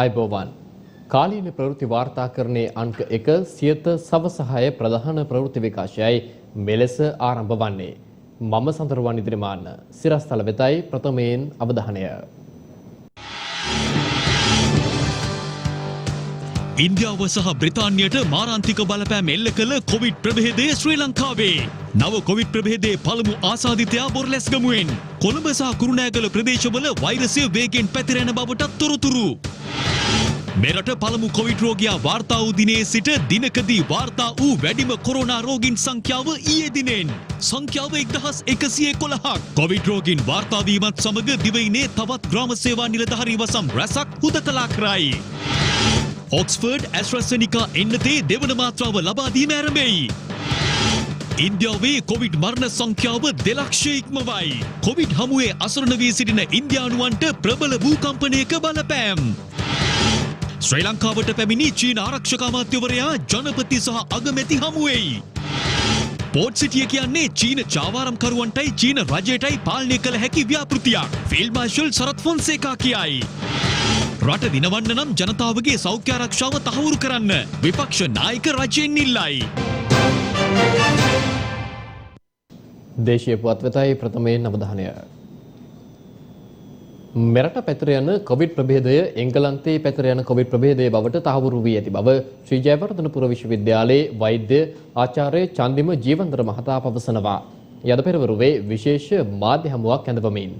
අයිබෝවන් කාලීන ප්‍රවෘත්ති වාර්තාකරණයේ අංක 1 සියත සවස 6 ප්‍රධාන ප්‍රවෘත්ති විකාශයයි මෙලෙස ආරම්භ වන්නේ. මම සඳරුවන් ඉදිරිමාන්න සිරස්තල වෙතයි ප්‍රථමයෙන් අවධානය. ඉන්දියාව සහ බ්‍රිතාන්‍යයට මාරාන්තික බලපෑම් එල්ල කළ කොවිඩ් ප්‍රභේදය ශ්‍රී ලංකාවේ. නව කොවිඩ් ප්‍රභේදයේ පළමු ආසාදිතයා බොරලැස්ගමුවෙන්. කොළඹ සහ කුරුණෑගල ප්‍රදේශවල වෛරසය වේගෙන් පැතිරෙන බවට තොරතුරු. මෙරට පළමු කොවිඩ් රෝගියා වාර්තා වූ දිනේ සිට දිනකදී වාර්තා වූ වැඩිම කොරෝනා රෝගීන් සංඛ්‍යාව ඊයේ දිනෙන් සංඛ්‍යාව 1111ක්. කොවිඩ් රෝගීන් වාර්තා වීමත් සමග දිවයිනේ තවත් ග්‍රාම සේවා නිලධාරී වසම් රැසක් හුදකලා කරයි. ඔක්ස්ෆර්ඩ් ඇස්ට්‍රාසෙනිකා එන්නතේ දෙවන මාත්‍රාව ලබා දීම ආරම්භයි. ඉන්දියාවේ කොවිඩ් මරණ සංඛ්‍යාව 2 ලක්ෂය ඉක්මවයි. කොවිඩ් හමුවේ අසරණ වී සිටින ඉන්දියානුවන්ට ප්‍රබල භූකම්පනයක බලපෑම්. ශ්‍රී ලංකාවට පැමිණි චීන ආරක්ෂක අමාත්‍යවරයා ජනපති සහ අගමැති හමුවෙයි. පෝට් සිටිය කියන්නේ චීන චාවාරම්කරුවන්ටයි චීන රජයටයි පාලනය කළ හැකි ව්‍යාපෘතියක්. ෆීල්ඩ් මාර්ෂල් සරත් ෆොන්සේකා කියයි. රට දිනවන්න නම් ජනතාවගේ සෞඛ්‍ය ආරක්ෂාව තහවුරු කරන්න විපක්ෂ නායක රජයෙන් ඉල්ලයි. දේශීය පුවත් වෙතයි ප්‍රථමයෙන් අවධානය. මෙරට පැතිර යන කොවිඩ් ප්‍රභේදය එංගලන්තයේ පැතිර යන කොවිඩ් ප්‍රභේදය බවට තහවුරු වී ඇති බව ශ්‍රී ජයවර්ධනපුර විශ්වවිද්‍යාලයේ වෛද්‍ය ආචාර්ය චන්දිම ජීවන්දර මහතා පවසනවා. යද පෙරවරුවේ විශේෂ මාධ්‍ය හමුවක් ඇඳවමින්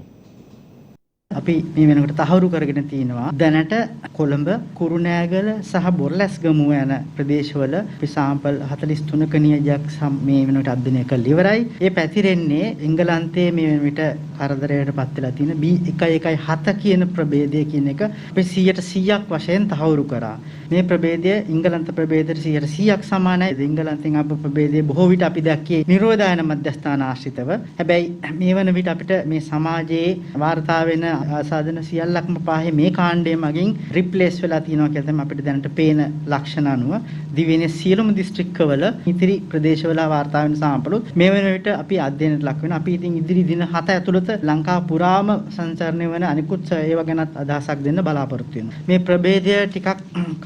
අපි මේ වෙනකොට තහවුරු කරගෙන තිනවා දැනට කොළඹ කුරුණෑගල සහ බොරලැස්ගමුව යන ප්‍රදේශවල අපි සාම්පල් 43ක නියජයක් මේ වෙනකොට අධ්‍යයනය කරලා ඉවරයි. ඒ පැතිරෙන්නේ එංගලන්තයේ මේ වෙනකොට කරදරයට පත් වෙලා තියෙන B117 කියන ප්‍රභේදය කියන එක අපි 100% වශයෙන් තහවුරු කරා. මේ ප්‍රභේදය එංගලන්ත ප්‍රභේදයට 100% සමානයි. එංගලන්තෙන් අප ප්‍රභේදය බොහෝ විට අපි දැක්කේ නිරෝධායන මධ්‍යස්ථාන ආශ්‍රිතව. හැබැයි මේ වන විට අපිට මේ සමාජයේ වාර්තා වෙන ආසාදන සියල්ලක්ම පාහේ මේ කාණ්ඩය මගින් රිප්ලේස් වෙලා තියෙනවා කියලා තමයි අපිට දැනට පේන ලක්ෂණ අනුව දිවයිනේ සියලුම දිස්ත්‍රික්කවල ඉතිරි ප්‍රදේශවල වාර්තා වෙන සාම්පලුත් මේ වෙන විට අපි අධ්‍යයනයට ලක් වෙනවා. අපි ඉතින් ඉදිරි දින 7 ඇතුළත ලංකාව පුරාම සංචාරණය වෙන අනිකුත් ඒවා ගැනත් අදහසක් දෙන්න බලාපොරොත්තු වෙනවා. මේ ප්‍රභේදය ටිකක්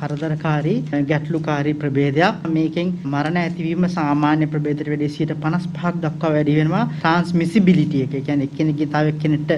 කරදරකාරී ගැටලුකාරී ප්‍රභේදයක්. මේකෙන් මරණ ඇතිවීම සාමාන්‍ය ප්‍රභේදයට වඩා 55ක් දක්වා වැඩි වෙනවා. ට්‍රාන්ස්මිසිබිලිටි එක. ඒ කියන්නේ එක්කෙනෙක්ගෙන් තව එක්කෙනෙක්ට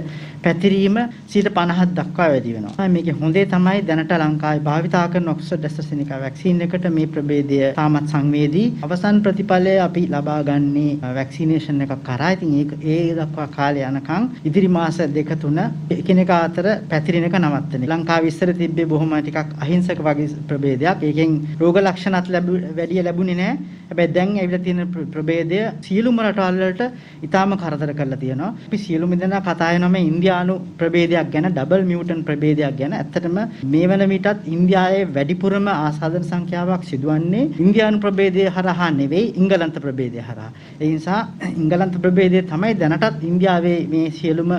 පැතිරීම 50ක් දක්වා වැඩි වෙනවා. මේකේ හොඳේ තමයි දැනට ලංකාවේ භාවිතා කරන ඔක්ස්ෆර්ඩ් ඇස්ට්‍රාසෙනිකා වැක්සින් එකට මේ ප්‍රභේදය තාමත් සංවේදී. අවසන් ප්‍රතිඵලය අපි ලබා ගන්නේ වැක්සිනේෂන් එකක් කරා. ඉතින් ඒ දක්වා කාලය යනකම් ඉදිරි මාස 2-3 එකිනෙකා අතර පැතිරෙන එක නවත්තන්නේ. ලංකාවේ ඉස්සර තිබ්බේ බොහොම ටිකක් අහිංසක වගේ ප්‍රභේදයක්. ඒකෙන් රෝග ලක්ෂණත් වැඩි ලැබුණේ නැහැ. හැබැයි දැන් ඇවිල්ලා තියෙන ප්‍රභේදය සියලුම රටවල් වලට ඊටාම කරදර කරලා තියෙනවා. අපි සියලුම දෙනා කතා කරනවා මේ ඉන්දියානු ප්‍රභේදයක් ගැන, ඩබල් මියුටන් ප්‍රභේදයක් ගැන. ඇත්තටම මේ වන විටත් ඉන්දියාවේ වැඩිපුරම ආසාදන සංඛ්‍යාවක් සිදුවන්නේ ඉන්දියානු ප්‍රභේදය හරහා නෙවෙයි එංගලන්ත ප්‍රභේදය හරහා. ඒ නිසා එංගලන්ත ප්‍රභේදය තමයි දැනටත් ඉන්දියාවේ මේ සියලුම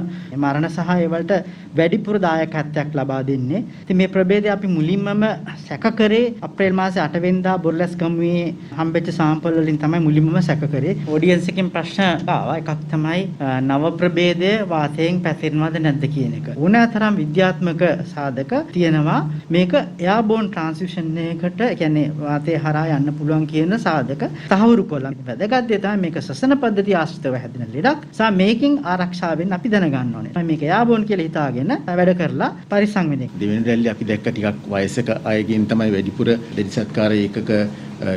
මරණ සහ ඒ වලට වැඩිපුර දායකත්වයක් ලබා දෙන්නේ. ඉතින් මේ ප්‍රභේදය අපි මුලින්මම සැක කරේ අප්‍රේල් මාසේ 8 වෙනිදා බොරලැස්ගමුවේ හම්බෙච්ච සාම්පල් වලින් තමයි මුලින්මම සැක කරේ. ඔඩියන්ස් එකෙන් ප්‍රශ්න ආවා. එකක් තමයි නව ප්‍රභේදය වාතයෙන් පැතිරෙනවද නැද්ද කියන එක. ඕනෑතරම් විද්‍යාත්මක සාධක තියෙනවා මේක එයාබෝන් ට්‍රාන්ස්මිෂන් එකකට කියන්නේ වාතය හරහා යන්න පුළුවන් කියන සාධක තහවුරු කළා. වැදගත් දේ තමයි මේක ශ්වසන පද්ධතිය ආශ්‍රිතව හැදෙන ලෙඩක්. සා මේකෙන් ආරක්ෂා වෙන්න අපි දැනගන්න ඕනේ. මේක එයාබෝන් කියලා හිතාගෙන වැඩ කරලා පරිස්සම් වෙන්න. දෙවෙනි රැල්ලේ අපි දැක්ක ටිකක් වයසක අයගෙන් තමයි වැඩිපුර දෙඩි සත්කාර ඒකක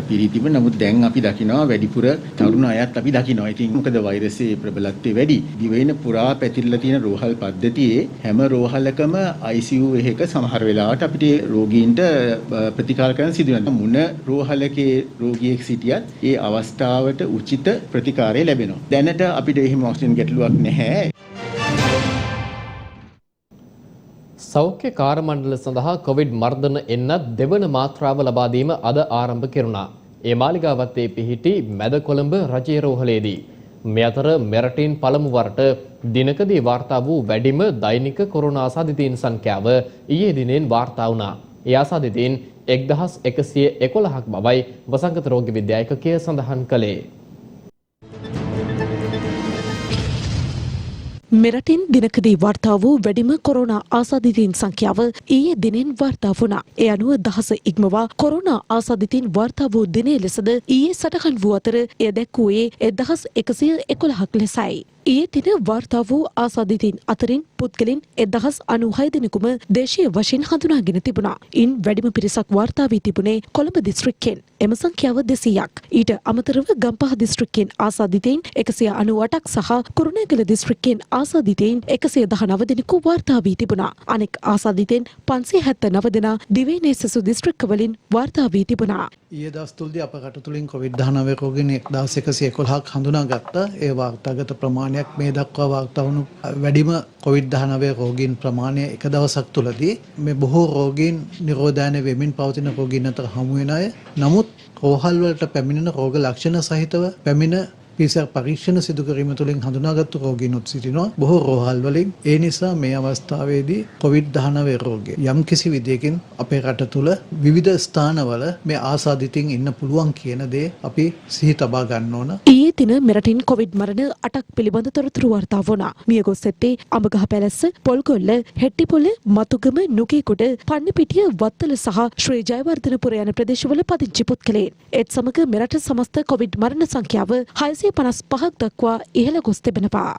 පිරිතිම. නමුත් දැන් අපි දකිනවා වැඩිපුර තරුණ අයත් අපි දකිනවා. ඉතින් මොකද වෛරසයේ ප්‍රබලත්වය වැඩි. දිවයින පුරා පැතිරලා තියෙන රෝහල් පද්ධතියේ හැම රෝහලකම ICU එකක සමහර වෙලාවට අපිට රෝගීන්ට ප්‍රතිකාර කරන්න සිදු වෙනවා. මුන රෝහලකේ රෝගියෙක් සිටියත් ඒ අවස්ථාවට උචිත ප්‍රතිකාරය ලැබෙනවා. දැනට අපිට එහෙම ඔක්සිජන් ගැටලුවක් නැහැ. සෞඛ්‍ය කාර්යමණ්ඩල සඳහා කොවිඩ් මර්ධන එන්නත් දෙවන මාත්‍රාව ලබා දීම අද ආරම්භ කෙරුණා. ඒ මාලිගාවත්තේ පිහිටි මැද කොළඹ රජයේ රෝහලේදී. මේ අතර මෙරටින් පළමු වරට දිනකදී වාර්තා වූ වැඩිම දෛනික කොරෝනා ආසාදිතයින් සංඛ්‍යාව ඊයේ දිනෙන් වාර්තා වුණා. ඒ ආසාදිතයින් 1111ක් බවයි වසංගත රෝග විද්‍යා ඒකකය සඳහන් කළේ. මෙරටින් දිනකදී වාර්තා වූ වැඩිම කොරෝනා ආසාදිතයින් සංඛ්‍යාව ඊයේ දිනෙන් වාර්තා වුණා. ඒ අනුව දහස ඉක්මවා කොරෝනා ආසාදිතයින් වාර්තා වූ දිනේ ලෙසද ඊයේ සටහන් වූ අතර එය දැක්වුවේ 1111ක් ලෙසයි. ඊයේ දින වාර්තා වූ ආසාදිතයින් අතරින් පුද්ගලයන් 1096 දෙනෙකුම දේශීය වශයෙන් හඳුනාගෙන තිබුණා. ඉන් වැඩිම පිරිසක් වාර්තා වී තිබුණේ කොළඹ දිස්ත්‍රික්කයෙන්. එම සංඛ්‍යාව 200ක්. ඊට අමතරව ගම්පහ දිස්ත්‍රික්කයෙන් ආසාදිතයින් 198ක් සහ කුරුණෑගල දිස්ත්‍රික්කයෙන් ආසාදිතයින් 119 දෙනෙකු වාර්තා වී තිබුණා. අනෙක් ආසාදිතයින් 579 දෙනා දිවයිනේ සෙසු දිස්ත්‍රික්කවලින් වාර්තා වී තිබුණා. ඊයේ දවස් තුලදී අප රට තුලින් COVID-19 රෝගීන් 1111ක් හඳුනාගත්තා. ඒ වාර්තාගත ප්‍රමාණයක් මේ දක්වා වාර්තා වුණු වැඩිම COVID-19 රෝගීන් ප්‍රමාණය එක දවසක් තුලදී මේ බොහෝ රෝගීන් නිරෝධායන වෙමින් පවතින රෝගීන් අතර හමු වෙන අය. නමුත් රෝහල් වලට පැමිණෙන රෝග ලක්ෂණ සහිතව පැමිණ PCR පරීක්ෂණ සිදු කිරීම තුළින් හඳුනාගත්තු රෝගීනුත් සිටිනවා බොහෝ රෝහල් වලින්. ඒ නිසා මේ අවස්ථාවේදී COVID-19 රෝගය යම් කිසි විදියකින් අපේ රට තුල විවිධ ස්ථානවල මේ ආසාදිතින් ඉන්න පුළුවන් කියන දේ අපි සිහි තබා ගන්න ඕන. ඊයේ දින මෙරටින් කොවිඩ් මරණ 8ක් පිළිබඳ තොරතුරු වාර්තා වුණා. මියගොස් ඇත්තේ අඹගහ පැලැස්ස, පොල්ගොල්ල, හෙට්ටිපොළ, මතුගම, නුගේගොඩ, පන්නිපිටිය, වත්තල සහ ශ්‍රී ජයවර්ධනපුර යන ප්‍රදේශවල පදිංචි පුද්ගලයන්. ඒත් සමග මෙරට සමස්ත කොවිඩ් මරණ සංඛ්‍යාව 655ක් දක්වා ඉහළ ගොස් තිබෙනවා.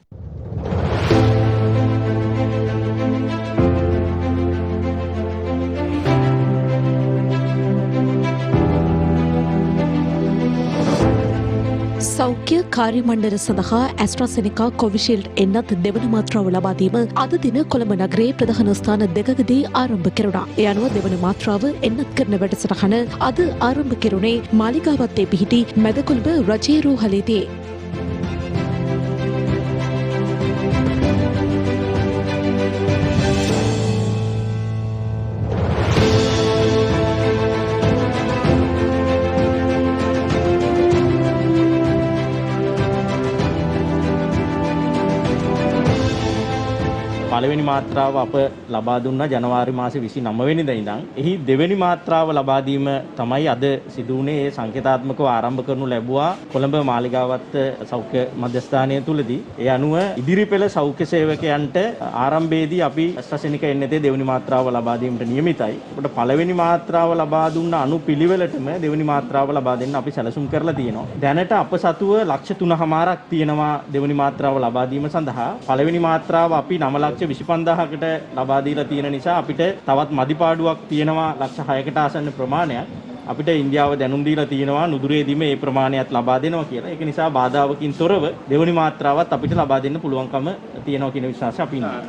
සෞඛ්‍ය කාර්ය මණ්ඩල සඳහා ඇස්ට්‍රාසෙනිකා කොවිෂීල්ඩ් එන්නත් දෙවන මාත්‍රාව ලබා දීම අද දින කොළඹ නගරයේ ප්‍රධාන ස්ථාන දෙකකදී ආරම්භ කෙරුණා. ඒ අනුව දෙවන මාත්‍රාව එන්නත් කරන වැඩසටහන අද ආරම්භ කෙරුණේ මාලිගාවත්තේ පිහිටි මැදකොළඹ රජයේ රෝහලේදී. පළවෙනි මාත්‍රාව අප ලබා දුන්නා ජනවාරි මාසේ 29 වෙනිදා ඉඳන්. එහි දෙවෙනි මාත්‍රාව ලබා දීම තමයි අද සිදු වුණේ. ඒ සංකේතාත්මකව ආරම්භ කරනු ලැබුවා කොළඹ මාලිගාවත්ත සෞඛ්‍ය මධ්‍යස්ථානය තුලදී. ඒ අනුව ඉදිරි පෙළ සෞඛ්‍ය සේවකයන්ට ආරම්භයේදී අපි ඇස්ට්‍රාසෙනිකා එන්නතේ දෙවෙනි මාත්‍රාව ලබා දීමට නියමිතයි. අපිට පළවෙනි මාත්‍රාව ලබා දුන්න අනුපිළිවෙලටම දෙවෙනි මාත්‍රාව ලබා දෙන්න අපි සැලසුම් කරලා තියෙනවා. දැනට අප සතුව ලක්ෂ 3.5ක් තියෙනවා දෙවෙනි මාත්‍රාව ලබා දීම සඳහා. පළවෙනි මාත්‍රාව අපි 9,25,000කට ලබා දීලා තියෙන නිසා අපිට තවත් මදිපාඩුවක් තියෙනවා ලක්ෂ 6කට ආසන්න ප්‍රමාණයක්. අපිට ඉන්දියාව දැනුම් දීලා තියෙනවා නුදුරේදීම මේ ප්‍රමාණයත් ලබා දෙනවා කියලා. ඒක නිසා බාධාවකින් තොරව දෙවෙනි මාත්‍රාවත් අපිට ලබා දෙන්න පුළුවන්කම තියෙනවා කියන විශ්වාසය අපි ඉන්නවා.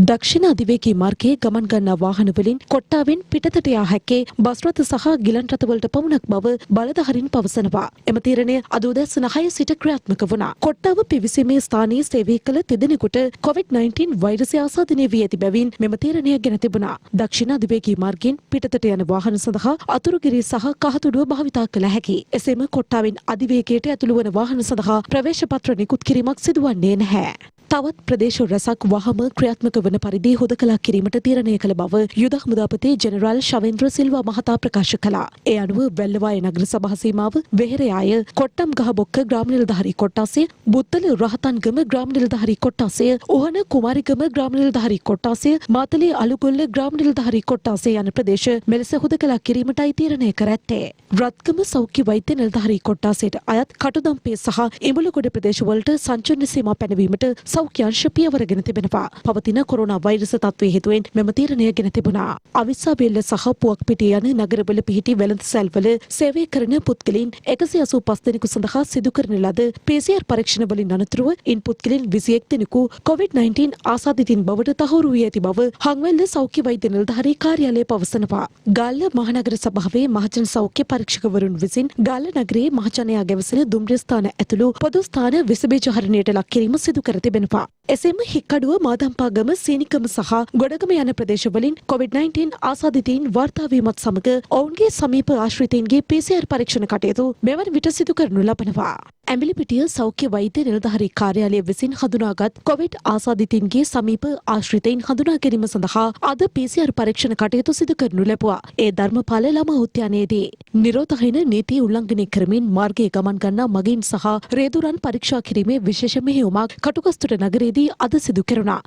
දක්ෂිණ අධිවේගී මාර්ගයේ ගමන් ගන්නා වාහන වලින් කොට්ටාවෙන් පිටතට යා හැක්කේ බස් රථ සහ ගිලන් රථවලට පමණක් බව බලධාරීන් පවසනවා. එම තීරණය අද උදෑසන 6 සිට ක්‍රියාත්මක වුණා. කොට්ටාව පිවිසීමේ ස්ථානයේ සේවය කළ තිදෙනෙකුට COVID-19 වෛරසය ආසාදනය වී ඇති බැවින් මෙම තීරණය ගෙන තිබුණා. දක්ෂිණ අධිවේගී මාර්ගයෙන් පිටතට යන වාහන සඳහා අතුරුගිරි සහ කහතුඩුව භාවිතා කළ හැකියි. එසේම කොට්ටාවෙන් අධිවේගයට ඇතුළු වන වාහන සඳහා ප්‍රවේශ පත්‍ර නිකුත් කිරීමක් සිදුවන්නේ නැහැ. තවත් ප්‍රදේශ රැසක් වහම ක්‍රියාත්මක වන පරිදි හුදකලා කිරීමට තීරණය කළ බව යුද හමුදාපති ජෙනරාල් ශවේන්ද්‍ර සිල්වා මහතා ප්‍රකාශ කළා. ඒ අනුව වැල්ලවාය නගර සභා සීමාව, වෙහෙරයාය, කොට්ටම් ගහබොක්ක ග්‍රාම නිලධාරී කොට්ටාසය, බුත්තල රහතන්ගම ග්‍රාම නිලධාරී කොට්ටාසය, උහන කුමාරිගම ග්‍රාම නිලධාරී කොට්ටාසය, මාතලේ අලුගොල්ල ග්‍රාම නිලධාරී කොට්ටාසය යන ප්‍රදේශ මෙලෙස හුදකලා කිරීමටයි තීරණය කර ඇත්තේ. රත්ගම සෞඛ්‍ය වෛද්‍ය නිලධාරී කොට්ටාසයට අයත් කටුදම්පේ සහ ඉඹුලගොඩ ප්‍රදේශවලට සංචරණ සීමා පැනවීමට සෞඛ්‍යංශ පියවරගෙන තිබෙනවා. පවතින කොරෝනා වෛරස තත්ත්වයේ හේතුවෙන් මෙම තීරණය ගෙන තිබුණා. අවිස්සාවේල්ල සහ පුවක්පිටිය යන නගරවල පිහිටි වෙළඳ සැල්වල සේවය කරන පුද්ගලයන් 185 දෙනෙකු සඳහා සිදු කරන ලද PCR පරීක්ෂණ වලින් අනතුරුව ඉන් පුද්ගලයන් 21 දෙනෙකු COVID-19 ආසාදිතින් බවට තහවුරු වී ඇති බව හංවැල්ල සෞඛ්‍ය වෛද්‍ය නිලධාරී කාර්යාලය පවසනවා. ගාල්ල මහනගර සභාවේ මහජන සෞඛ්‍ය පරීක්ෂකවරුන් විසින් ගාල්ල නගරයේ මහජනයා ගැවසෙන දුම්රිය ස්ථාන ඇතුළු පොදු ස්ථාන විස බීජ හරණයට ලක් කිරීම සිදු කර තිබෙනවා. එසේම හික්කඩුව මාදම්පාගම සීනිකම සහ ගොඩගම යන ප්‍රදේශවලින් COVID-19 ආසාදිතයින් වාර්තා වීමත් සමග ඔවුන්ගේ සමීප ආශ්‍රිතයින්ගේ PCR පරීක්ෂණ කටයුතු මෙවන විට සිදු කරනු ලබනවා. ඇඹිලිපිටිය සෞඛ්‍ය වෛද්‍ය නිලධාරී කාර්යාලය විසින් හඳුනාගත් කොවිඩ් ආසාදිතයින්ගේ සමීප ආශ්‍රිතයින් හඳුනා ගැනීම සඳහා අද PCR පරීක්ෂණ කටයුතු සිදු කරනු ලැබුවා. ඒ ධර්මපාල ළමා උද්‍යානයේදී නිරෝධහීන නීති උල්ලංඝනය කරමින් මාර්ගයේ ගමන් ගන්නා මගීන් සහ රේදුරන් පරීක්ෂා කිරීමේ විශේෂ මෙහෙයුමක් කටුකස්තුර නගරයේදී අද සිදු කෙරුණා.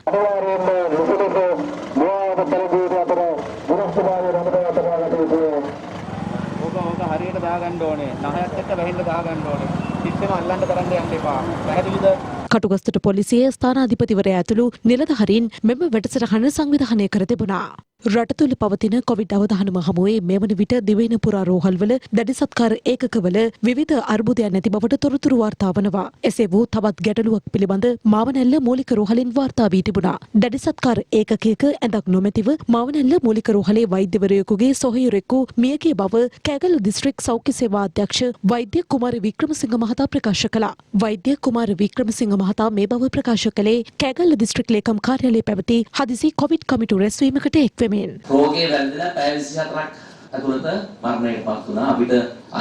ඕක හරියට දාගන්න ඕනේ. නහයත් එක්ක වැහින්න දාගන්න ඕනේ. සිස්ටම අල්ලන්න තරන්න යන්න එපා. පැහැදිලිද? කටුගස්තුර පොලිසියේ ස්ථානාධිපතිවරයා ඇතුළු නිලධාරීන් මෙම වැඩසටහන සංවිධානය කර තිබුණා. රට තුළ පවතින කොවිඩ් අවධානම හමුවේ මෙවන විට දිවයින පුරා රෝහල්වල දැඩි සත්කාර ඒකකවල විවිධ අර්බුදයන් නැති බවට තොරතුරු වාර්තා වනවා. එසේ වූ තවත් ගැටලුවක් පිළිබඳ මාවනැල්ල මූලික රෝහලින් වාර්තා වී තිබුණා. දැඩි සත්කාර ඒකකයක ඇඳක් නොමැතිව මාවනැල්ල මූලික රෝහලේ වෛද්‍යවරයෙකුගේ සොහොයුරෙකු මියගිය බව කෑගල්ල දිස්ත්‍රික් සෞඛ්‍ය සේවා අධ්‍යක්ෂ වෛද්‍ය කුමාර වික්‍රමසිංහ මහතා ප්‍රකාශ කළා. වෛද්‍ය කුමාර වික්‍රමසිංහ මහතා මේ බව ප්‍රකාශ කළේ කෑගල්ල දිස්ත්‍රික් ලේකම් කාර්යාලයේ පැවති හදිසි කොවිඩ් කමිටු රැස්වීමකට එක්වෙමින්. රෝගේ වැළඳලා පැය 24ක් ඇතුළත මරණයටපත් වුණා. අපිට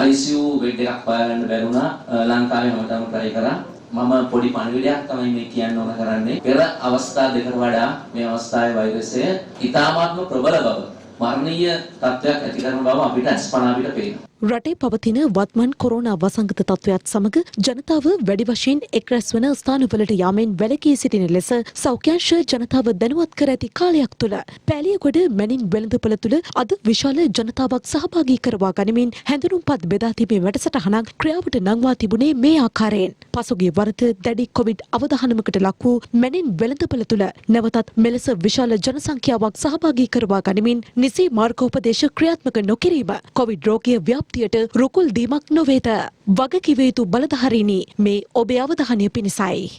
ICU බෙඩ් එකක් හොයාගන්න බැරි වුණා. ලංකාවේ හැමදාම try කරා. මම පොඩි පණිවිඩයක් තමයි මේ කියන්න ඕන කරන්නේ. පෙර අවස්ථා දෙකට වඩා මේ අවස්ථාවේ වෛරසය ඉතාමත්ම ප්‍රබල බව, මරණීය තත්ත්වයක් ඇති කරන බව අපිට අස්පනා අපිට පේනවා. රටේ පවතින වත්මන් කොරෝනා වසංගත තත්ත්වයක් සමග ජනතාව වැඩි වශයෙන් එක් රැස්වන ස්ථානවලට යාමෙන් වැළකී සිටින ලෙස සෞඛ්‍යංශ ජනතාව දැනුවත් කර ඇති කාලයක් තුළ පෑලියගොඩ මැනින් වෙළඳපොළ තුළ අද විශාල ජනතාවක් සහභාගී කරවා ගනිමින් හැඳුනුම්පත් බෙදා තිබේ වැඩසටහනක් ක්‍රියාවට නංවා තිබුණේ මේ ආකාරයෙන්. පසුගිය වරද දැඩි කොවිඩ් අවධානමකට ලක් වූ මැනින් වෙළඳපොළ තුළ නැවතත් මෙලෙස විශාල ජනසංඛ්‍යාවක් සහභාගී කරවා ගනිමින් නිසි මාර්ගෝපදේශ ක්‍රියාත්මක නොකිරීම කොවිඩ් රෝගය ව්‍යාප්තියට රුකුල් දීමක් නොවේද? වගකිව යුතු බලධාරීනි මේ ඔබේ අවධානය පිණිසයි.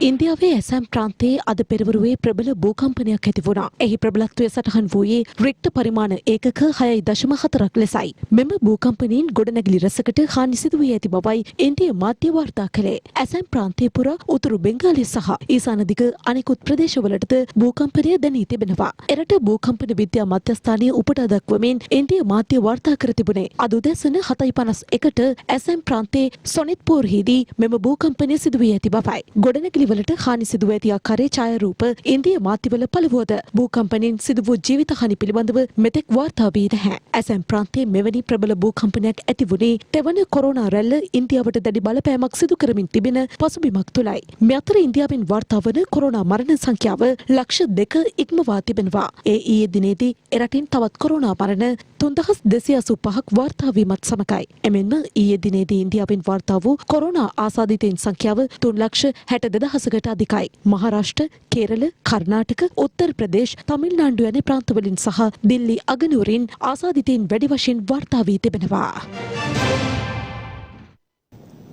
ඉන්දියාවේ ඇසෑම් ප්‍රාන්තයේ අද පෙරවරුවේ ප්‍රබල භූකම්පනයක් ඇති වුණා. එහි ප්‍රබලත්වය සටහන් වූයේ රික්ටර් පරිමාණ ඒකක 6.4ක් ලෙසයි. මෙම භූකම්පනයෙන් ගොඩනැගිලි රැසකට හානි සිදු වී ඇති බවයි ඉන්දිය මාධ්‍ය වාර්තා කළේ. ඇසෑම් ප්‍රාන්තය පුරා උතුරු බෙන්ගාලය සහ ඊසාන දිග අනෙකුත් ප්‍රදේශවලටද භූකම්පනය දැනී තිබෙනවා. එරට භූකම්පන විද්‍යා මධ්‍යස්ථානය උපුටා දක්වමින් ඉන්දිය මාධ්‍ය වාර්තා කර තිබුණේ අද උදෑසන 7:51ට ඇසෑම් ප්‍රාන්තයේ සොනිත්පූර්හිදී මෙම භූකම්පනය සිදු වී ඇති බවයි. ගොඩනැගිලි වලට හානි සිදුව ඇති ආකාරයේ ඡායාරූප ඉන්දිය මාධ්‍යවල පළවුවද භූකම්පනයෙන් සිදු වූ ජීවිත හානි පිළිබඳව මෙතෙක් වාර්තා වී නැහැ. ඇසෑම් ප්‍රාන්තයේ මෙවැනි ප්‍රබල භූකම්පනයක් ඇති වුණේ තෙවන කොරෝනා රැල්ල ඉන්දියාවට දැඩි බලපෑමක් සිදු කරමින් තිබෙන පසුබිමක් තුලයි. මේ අතර ඉන්දියාවෙන් වාර්තා වන කොරෝනා මරණ සංඛ්‍යාව ලක්ෂ 2 ඉක්මවා තිබෙනවා. ඒ ඊයේ දිනේදී එරටින් තවත් කොරෝනා මරණ 3285ක් වාර්තා වීමත් සමගයි. එමෙන්ම ඊයේ දිනේදී ඉන්දියාවෙන් වාර්තා වූ කොරෝනා ආසාදිතයින් සංඛ්‍යාව 3,62,000කට අධිකයි. මහාරාෂ්ට්‍ර, කේරළ, කර්ණාටක, උත්තර ප්‍රදේශ, තමිල්නාඩු යන ප්‍රාන්තවලින් සහ දිල්ලි අගනුවරින් ආසාදිතයින් වැඩි වශයෙන් වාර්තා වී තිබෙනවා.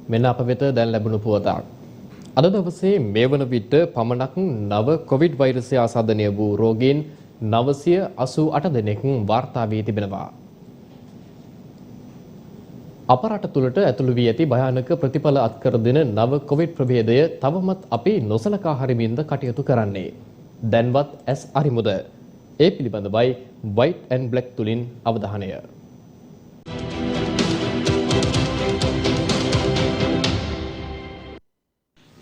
මෙන්න අප වෙත දැන් ලැබුණු පුවතක්. අද දවසේ මේ වන විට පමණක් නව කොවිඩ් වෛරසය ආසාදනය වූ රෝගීන් 988 දෙනෙක් වාර්තා වී තිබෙනවා. අප රට තුළට ඇතුළු වී ඇති භයානක ප්‍රතිඵල අත්කර දෙන නව කොවිඩ් ප්‍රභේදය තවමත් අපි නොසලකා හරිමින්ද කටයුතු කරන්නේ. දැන්වත් ඇස් අරිමුද? ඒ පිළිබඳවයි white and black තුලින් අවධානය.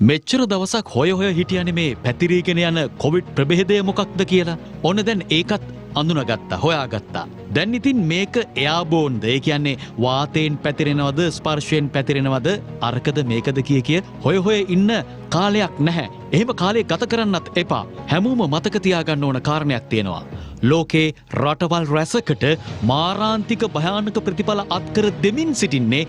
මෙච්චර දවසක් හොය හිටියනේ මේ පැතිරීගෙන යන කොවිඩ් ප්‍රභේදය මොකක්ද කියලා. ඔන්න දැන් ඒකත් අඳුනගත්තා, හොයාගත්තා. දැන් ඉතින් මේක එයාබෝන්ද, ඒ කියන්නේ වාතයෙන් පැතිරෙනවද, ස්පර්ශයෙන් පැතිරෙනවද, අරකද මේකද කිය හොය ඉන්න කාලයක් නැහැ. එහෙම කාලය ගත කරන්නත් එපා. හැමෝම මතක තියාගන්න ඕන කාරණයක් තියෙනවා. ලෝකේ රටවල් රැසකට මාරාන්තික භයානක ප්‍රතිඵල අත්කර දෙමින් සිටින්නේ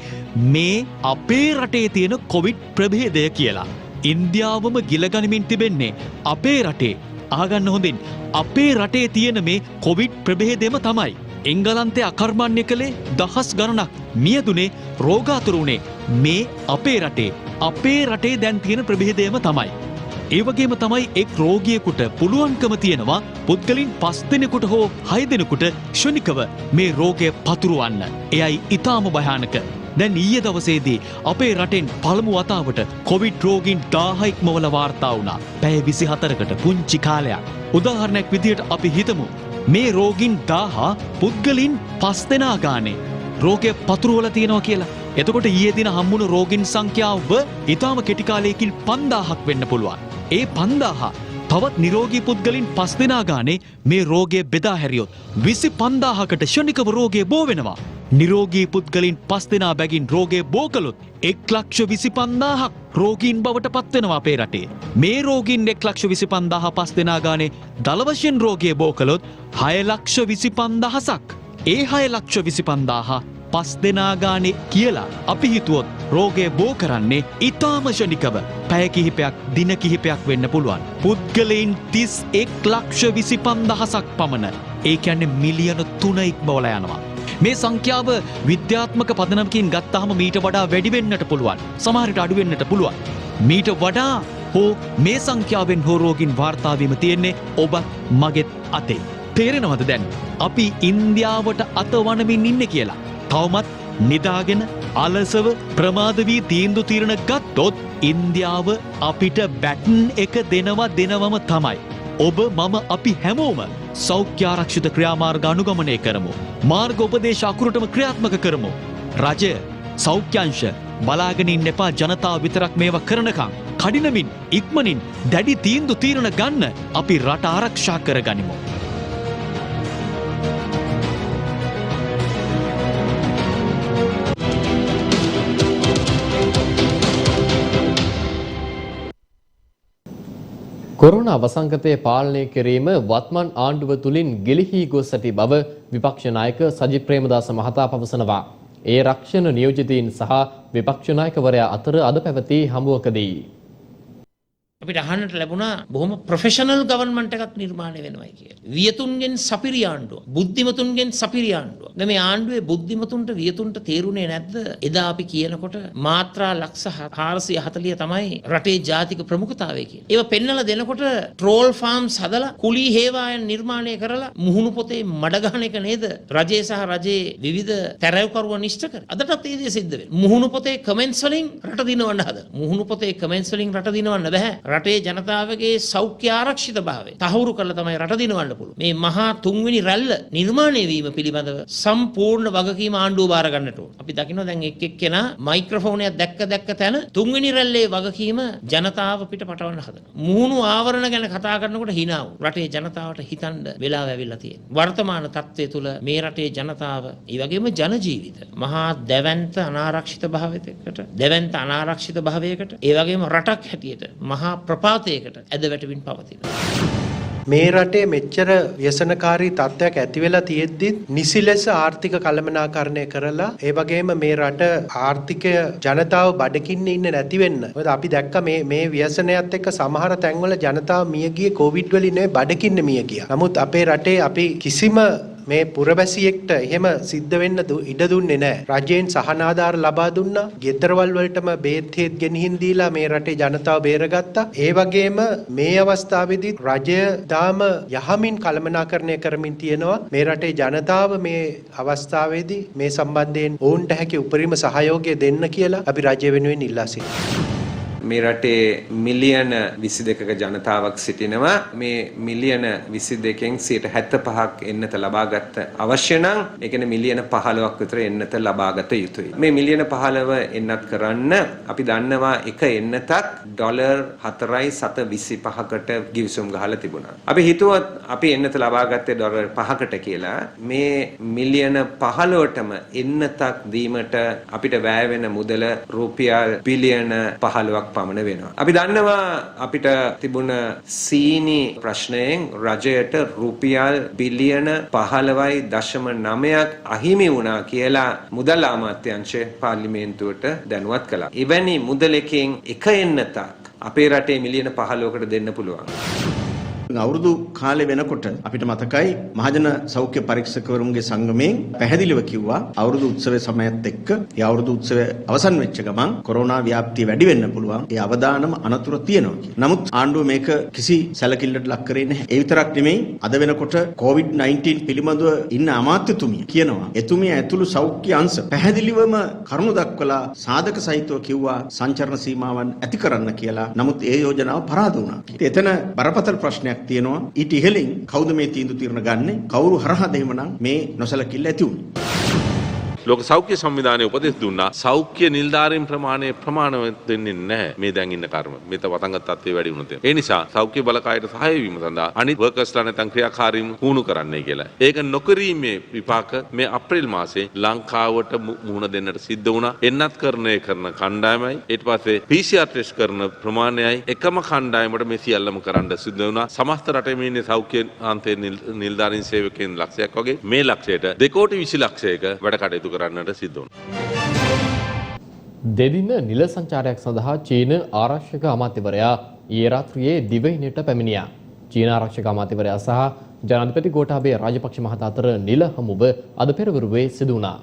මේ අපේ රටේ තියෙන කොවිඩ් ප්‍රභේදය කියලා. ඉන්දියාවම ගිලගනිමින් තිබෙන්නේ අපේ රටේ. ආගන්න හොඳින් අපේ රටේ තියෙන මේ කොවිඩ් ප්‍රභේදයම තමයි. එංගලන්තය අකර්මණ්‍ය කළේ දහස් ගණනක්, මියදුනේ, රෝගාතුර වුණේ මේ අපේ රටේ දැන් තියෙන ප්‍රභේදයම තමයි. ඒ වගේම තමයි එක් රෝගියෙකුට පුළුවන්කම තියෙනවා පුද්ගලින් 5 දෙනෙකුට හෝ 6 දෙනෙකුට ක්ෂණිකව මේ රෝගය පතුරවන්න. එයයි ඊටාම භයානක. දැන් ඊයේ දවසේදී අපේ රටෙන් පළමු වතාවට කොවිඩ් රෝගීන් 1000 ඉක්මවල වාර්තා වුණා. පැය 24කට පුංචි කාලයක්. උදාහරණයක් විදියට අපි හිතමු මේ රෝගීන් 1000 පුද්ගලින් 5 දෙනා ගානේ රෝගය පතුරවලා තියෙනවා කියලා. එතකොට ඊයේ දින හම්බුණු රෝගීන් සංඛ්‍යාව ඊටාම කෙටි කාලයකින් 5000ක් වෙන්න පුළුවන්. ඒ 5000 තවත් නිරෝගී පුද්ගලින් 5 දෙනා ගානේ මේ රෝගය බෙදා හැරියොත් 25000කට ක්ෂණිකව රෝගය බෝ වෙනවා. නිරෝගී පුද්ගලින් 5 දෙනා බැගින් රෝගය බෝ කළොත් 1,25,000ක් රෝගීන් බවට පත් වෙනවා අපේ රටේ. මේ රෝගීන් 1,25,000 5 දෙනා ගානේ දල වශයෙන් රෝගය බෝ කළොත් 6,25,000ක්. ඒ 6,25,000 5 දෙනා ගානේ කියලා අපි හිතුවොත් රෝගය බෝ කරන්නේ ඊටාම ශනිකව පැය කිහිපයක් දින කිහිපයක් වෙන්න පුළුවන්. පුද්ගලයන් 31,25,000ක් පමණ. ඒ කියන්නේ මිලියන 3 ඉක්මවලා යනවා. මේ සංඛ්‍යාව විද්‍යාත්මක පදනමකින් ගත්තාම මීට වඩා වැඩි වෙන්නට පුළුවන්. සමහර විට අඩු වෙන්නට පුළුවන්. මීට වඩා හෝ මේ සංඛ්‍යාවෙන් හෝ රෝගීන් වාර්තා වීම තියෙන්නේ ඔබ මගෙත් අතේ. තේරෙනවද දැන් අපි ඉන්දියාවට අතවනමින් ඉන්නේ කියලා? තවමත් නිදාගෙන අලසව ප්‍රමාද වී තීන්දුව తీරන ගත්තොත් ඉන්දියාව අපිට බැටන් එක දෙනවම තමයි. ඔබ මම අපි හැමෝම සෞඛ්‍ය ආරක්ෂිත ක්‍රියාමාර්ග අනුගමනය කරමු. මාර්ග උපදේශ අකුරටම ක්‍රියාත්මක කරමු. රජය සෞඛ්‍යංශ බලාගෙන ඉන්න එපා ජනතාව විතරක් මේවා කරනකම්. කඩිනමින් ඉක්මනින් දැඩි තීන්දුව తీරන ගන්න අපි රට ආරක්ෂා කරගනිමු. කොරෝනා වසංගතය පාලනය කිරීම වත්මන් ආණ්ඩුව තුලින් ගිලිහී ගොස් ඇති බව විපක්ෂ නායක සජිත් ප්‍රේමදාස මහතා පවසනවා. ඒ රක්ෂණ නියෝජිතයින් සහ විපක්ෂ නායකවරයා අතර අද පැවති හමුවකදී අපිට අහන්නට ලැබුණා බොහොම ප්‍රොෆෙෂනල් ගවර්න්මන්ට් එකක් නිර්මාණය වෙනවයි කියලා. වියතුන්ගෙන් සපිරි ආණ්ඩුව, බුද්ධිමතුන්ගෙන් සපිරි ආණ්ඩුව. මේ ආණ්ඩුවේ බුද්ධිමතුන්ට වියතුන්ට තේරුනේ නැද්ද? එදා අපි කියනකොට මාත්‍රා ලක්ෂ 440 තමයි රටේ ජාතික ප්‍රමුඛතාවය කියලා. ඒව පෙන්නලා දෙනකොට ට්‍රෝල් ෆාම්ස් හදලා කුලී හේවායන් නිර්මාණය කරලා මුහුණු පොතේ මඩ ගහන එක නේද? රජේ සහ රජේ විවිධ තැරැව්කරුවන් ඉෂ්ට කර. අදටත් ඒ දේ සිද්ධ වෙනවා. මුහුණු පොතේ කමෙන්ට්ස් වලින් රට දිනවන්න හදන. මුහුණු පොතේ කමෙන්ට්ස් වලින් රට දිනවන්න බෑ. රටේ ජනතාවගේ සෞඛ්‍ය ආරක්ෂිත භාවය තහවුරු කරලා තමයි රට දිනවන්න පුළුවන්. මේ මහා තුන්වෙනි රැල්ල නිර්මාණය වීම පිළිබඳව සම්පූර්ණ වගකීම ආණ්ඩුව බාර ගන්නට ඕන. අපි දකිනවා දැන් එක් එක්කෙනා මයික්‍රොෆෝනයක් දැක්ක තැන තුන්වෙනි රැල්ලේ වගකීම ජනතාව පිට පටවන්න හදනවා. මුහුණු ආවරණ ගැන කතා කරනකොට hina වූ රටේ ජනතාවට හිතන්න වෙලාව ඇවිල්ලා තියෙනවා. වර්තමාන තත්ත්වය තුළ මේ රටේ ජනතාව ඒ වගේම ජන ජීවිත මහා දැවැන්ත අනාරක්ෂිත භාවයකට ඒ වගේම රටක් හැටියට මහා ප්‍රපාතයකට ඇද වැටෙමින් පවතිනවා. මේ රටේ මෙච්චර ව්‍යසනකාරී තත්ත්වයක් ඇති වෙලා තියෙද්දි නිසි ලෙස ආර්ථික කළමනාකරණය කරලා ඒ වගේම මේ රට ආර්ථිකය ජනතාව බඩගින්නේ ඉන්නේ නැති වෙන්න. මොකද අපි දැක්ක මේ ව්‍යසනයත් එක්ක සමහර තැන්වල ජනතාව මිය ගියේ කොවිඩ් වලින් නෙවෙයි බඩගින්න මිය ගියා. නමුත් අපේ රටේ අපි කිසිම මේ පුරවැසියෙක්ට එහෙම සිද්ධ වෙන්න ඉඩ දුන්නේ නැහැ. රජයෙන් සහන ආධාර ලබා දුන්නා. ගෙදරවල් වලටම බේත් හේත් ගෙනihin දීලා මේ රටේ ජනතාව බේරගත්තා. ඒ වගේම මේ අවස්ථාවේදී රජය දාම යහමින් කළමනාකරණය කරමින් තියෙනවා. මේ රටේ ජනතාව මේ අවස්ථාවේදී මේ සම්බන්ධයෙන් ඔවුන්ට හැකි උපරිම සහයෝගය දෙන්න කියලා අපි රජය වෙනුවෙන් ඉල්ලා සිටිනවා. මේ රටේ මිලියන 22ක ජනතාවක් සිටිනවා. මේ මිලියන 22කින් 75ක් එන්නත ලබාගත් අවශ්‍ය නම් ඒ කියන්නේ මිලියන 15ක් විතර එන්නත ලබාගත යුතුයි. මේ මිලියන 15 එන්නත් කරන්න අපි දන්නවා එක එන්නතක් $4.25කට ගිවිසුම් ගහලා තිබුණා. අපි හිතුවත් අපි එන්නත ලබාගත්තේ $5කට කියලා. මේ මිලියන 15ටම එන්නතක් දීමට අපිට වැය වෙන මුදල රුපියල් බිලියන 15ක් පමණ වෙනවා. අපි දන්නවා අපිට තිබුණ සීනි ප්‍රශ්නයෙන් රජයට රුපියල් බිලියන 15.9ක් අහිමි වුණා කියලා මුදල් අමාත්‍යාංශය පාර්ලිමේන්තුවට දැනුවත් කළා. එවැනි මුදලකින් එක එන්නතක් අපේ රටේ මිලියන 15කට දෙන්න පුළුවන්. අවුරුදු කාලේ වෙනකොට අපිට මතකයි මහජන සෞඛ්‍ය පරීක්ෂකවරුන්ගේ සංගමයෙන් පැහැදිලිව කිව්වා අවුරුදු උත්සවයේ සමයත් එක්ක ඒ අවුරුදු උත්සවය අවසන් වෙච්ච ගමන් කොරෝනා ව්‍යාප්තිය වැඩි වෙන්න පුළුවන්. ඒ අවදානම අනතුරු තියෙනවා කියලා. නමුත් ආණ්ඩුව මේක කිසි සැලකිල්ලට ලක් කරේ නැහැ. ඒ විතරක් නෙමෙයි අද වෙනකොට COVID-19 පිළිබඳව ඉන්න අමාත්‍යතුමිය කියනවා එතුමිය ඇතුළු සෞඛ්‍ය අංශ පැහැදිලිවම කරුණු දක්වලා සාධක සහිතව කිව්වා සංචරණ සීමාවන් ඇති කරන්න කියලා. නමුත් ඒ යෝජනාව පරාද වුණා. එතන බරපතල ප්‍රශ්නයක් තියෙනවා. ඊට ඉහළින් කවුද මේ තීන්දුව తీරන ගන්නේ? කවුරු හරහාද එහෙමනම් මේ නොසලකිල්ල ඇති වුනේ? ලෝක සෞඛ්‍ය සංවිධානයේ උපදෙස් දුන්නා සෞඛ්‍ය නිලධාරීන් ප්‍රමාණවත් වෙන්නේ නැහැ මේ දැන් ඉන්න කර්ම. මේත වතංගත තත්ත්වය වැඩි වුණොත්. ඒ නිසා සෞඛ්‍ය බලකායට සහාය වීම සඳහා අනිත් වර්කර්ස්ලා නැත්නම් ක්‍රියාකාරීන් පුහුණු කරන්නයි කියලා. ඒක නොකිරීමේ විපාක මේ අප්‍රේල් මාසේ ලංකාවට මුහුණ දෙන්නට සිද්ධ වුණා. එන්නත්කරණය කරන කණ්ඩායමයි ඊට පස්සේ PCR ටෙස්ට් කරන ප්‍රමාණයයි එකම කණ්ඩායමට මේ සියල්ලම කරන්න සිද්ධ වුණා. සමස්ත රටේ මේ සෞඛ්‍ය අන්තයේ නිලධාරීන් සේවකයන් ලක්ෂයක් වගේ මේ ලක්ෂයට 2 කෝටි 20 ලක්ෂයක වැඩ කටයුතු කරන්නට සිද්ධ වුණා. දෙදින නිල සංචාරයක් සඳහා චීන ආරක්ෂක අමාත්‍යවරයා ඊයේ රාත්‍රියේ දිවයිනට පැමිණියා. චීන ආරක්ෂක අමාත්‍යවරයා සහ ජනාධිපති ගෝඨාභය රාජපක්ෂ මහතා අතර නිල හමුව අද පෙරවරුවේ සිදු වුණා.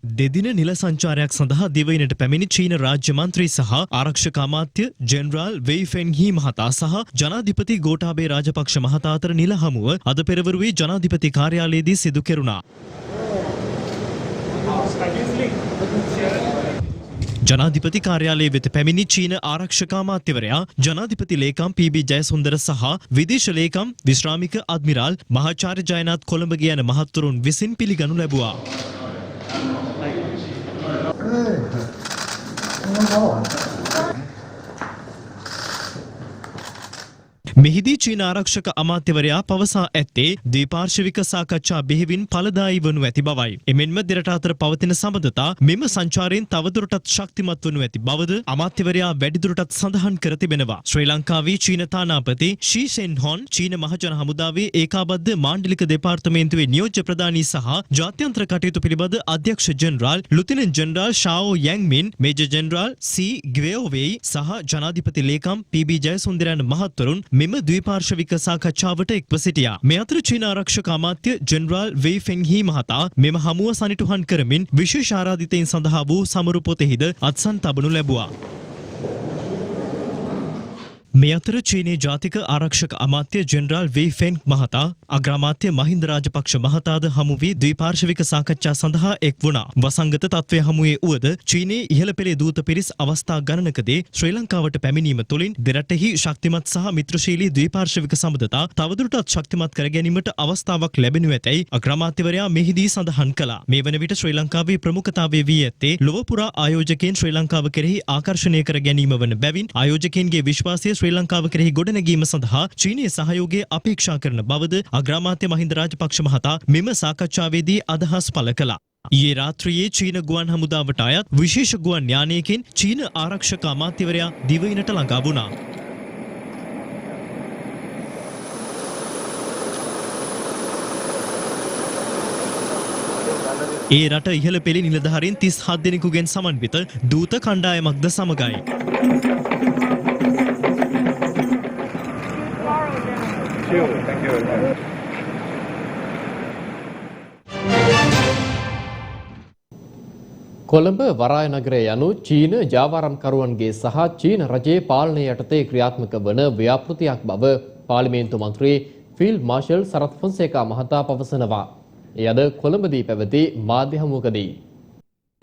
දෙදින නිල සංචාරයක් සඳහා දිවයිනට පැමිණි චීන රාජ්‍ය මන්ත්‍රී සහ ආරක්ෂක අමාත්‍ය ජෙනරාල් වෙයි ෆෙන්හී මහතා සහ ජනාධිපති ගෝඨාභය රාජපක්ෂ මහතා අතර නිල හමුව අද පෙරවරුවේ ජනාධිපති කාර්යාලයේදී සිදු කෙරුණා. ජනාධිපති කාර්යාලයේ වෙත පැමිණි චීන ආරක්ෂක අමාත්‍යවරයා ජනාධිපති ලේකම් පී.බී. ජයසුන්දර සහ විදේශ ලේකම් විශ්‍රාමික අද්මිරාල් මහාචාර්ය ජයනාත් කොළඹ යන මහත්වරුන් විසින් පිළිගනු ලැබුවා. මෙහිදී චීන ආරක්ෂක අමාත්‍යවරයා පවසා ඇත්තේ ද්විපාර්ශ්වික සාකච්ඡා බෙහෙවින් ඵලදායී වනු ඇති බවයි. එමෙන්ම දෙරට අතර පවතින සබඳතා මෙම සංචාරයෙන් තවදුරටත් ශක්තිමත් වනු ඇති බවද අමාත්‍යවරයා වැඩිදුරටත් සඳහන් කර තිබෙනවා. ශ්‍රී ලංකාවේ චීන තානාපති ෂී සෙන්හොන් චීන මහජන හමුදාවේ ඒකාබද්ධ මාණ්ඩලික දෙපාර්තමේන්තුවේ නියෝජ්‍ය ප්‍රධානී සහ ජාත්‍යන්තර කටයුතු පිළිබඳ අධ්‍යක්ෂ general lieutenant general Shao Yanmin major general Ci Guowei සහ ජනාධිපති ලේකම් පී.බී. ජයසුන්දර යන මහත්වරුන් මෙම ද්විපාර්ශ්වික සාකච්ඡාවට එක්ව සිටියා. මේ අතර චීන ආරක්ෂක අමාත්‍ය ජෙනරාල් වෙයි ෆෙන්හී මහතා මෙම හමුව සනිටුහන් කරමින් විශේෂ ආරාධිතයින් සඳහා වූ සමරු පොතෙහිද අත්සන් තබනු ලැබුවා. මේ අතර චීනයේ ජාතික ආරක්ෂක අමාත්‍ය ජෙනරාල් වෙයි ෆෙන් මහතා අග්‍රාමාත්‍ය මහින්ද රාජපක්ෂ මහතාද හමු වී ද්විපාර්ශ්වික සාකච්ඡා සඳහා එක් වුණා. වසංගත තත්ත්වය හමුවේ වුවද චීනයේ ඉහළ පෙළේ දූත පිරිස් අවස්ථා ගණනකදී ශ්‍රී ලංකාවට පැමිණීම තුළින් දෙරටෙහි ශක්තිමත් සහ මිත්‍රශීලී ද්විපාර්ශ්වික සම්බන්ධතා තවදුරටත් ශක්තිමත් කර ගැනීමට අවස්ථාවක් ලැබෙනු ඇතැයි අග්‍රාමාත්‍යවරයා මෙහිදී සඳහන් කළා. මේ වන විට ශ්‍රී ලංකාවේ ප්‍රමුඛතාවය වී ඇත්තේ ලොව පුරා ආයෝජකයන් ශ්‍රී ලංකාව කෙරෙහි ආකර්ෂණය කර ගැනීම වන බැවින් ආයෝජකයන්ගේ විශ්වාසය ශ්‍රී ලංකාව කෙරෙහි ගොඩනැගීම සඳහා චීනීය සහයෝගය අපේක්ෂා කරන බවද අග්‍රාමාත්‍ය මහින්ද රාජපක්ෂ මහතා මෙම සාකච්ඡාවේදී අදහස් පළ කළා. ඊයේ රාත්‍රියේ චීන ගුවන් හමුදාවට අයත් විශේෂ ගුවන් යානයකින් චීන ආරක්ෂක අමාත්‍යවරයා දිවයිනට ළඟා වුණා. ඒ රට ඉහළ පෙළේ නිලධාරීන් 37 දෙනෙකුගෙන් සමන්විත දූත කණ්ඩායමක්ද සමගයි. කොළඹ වරාය නගරය යනු චීන ජාවාරම්කරුවන්ගේ සහ චීන රජයේ පාලනය යටතේ ක්‍රියාත්මක වන ව්‍යාපෘතියක් බව පාර්ලිමේන්තු මන්ත්‍රී ෆීල්ඩ් මාර්ෂල් සරත් ෆොන්සේකා මහතා පවසනවා. ඒ අද කොළඹදී පැවති මාධ්‍ය හමුවකදී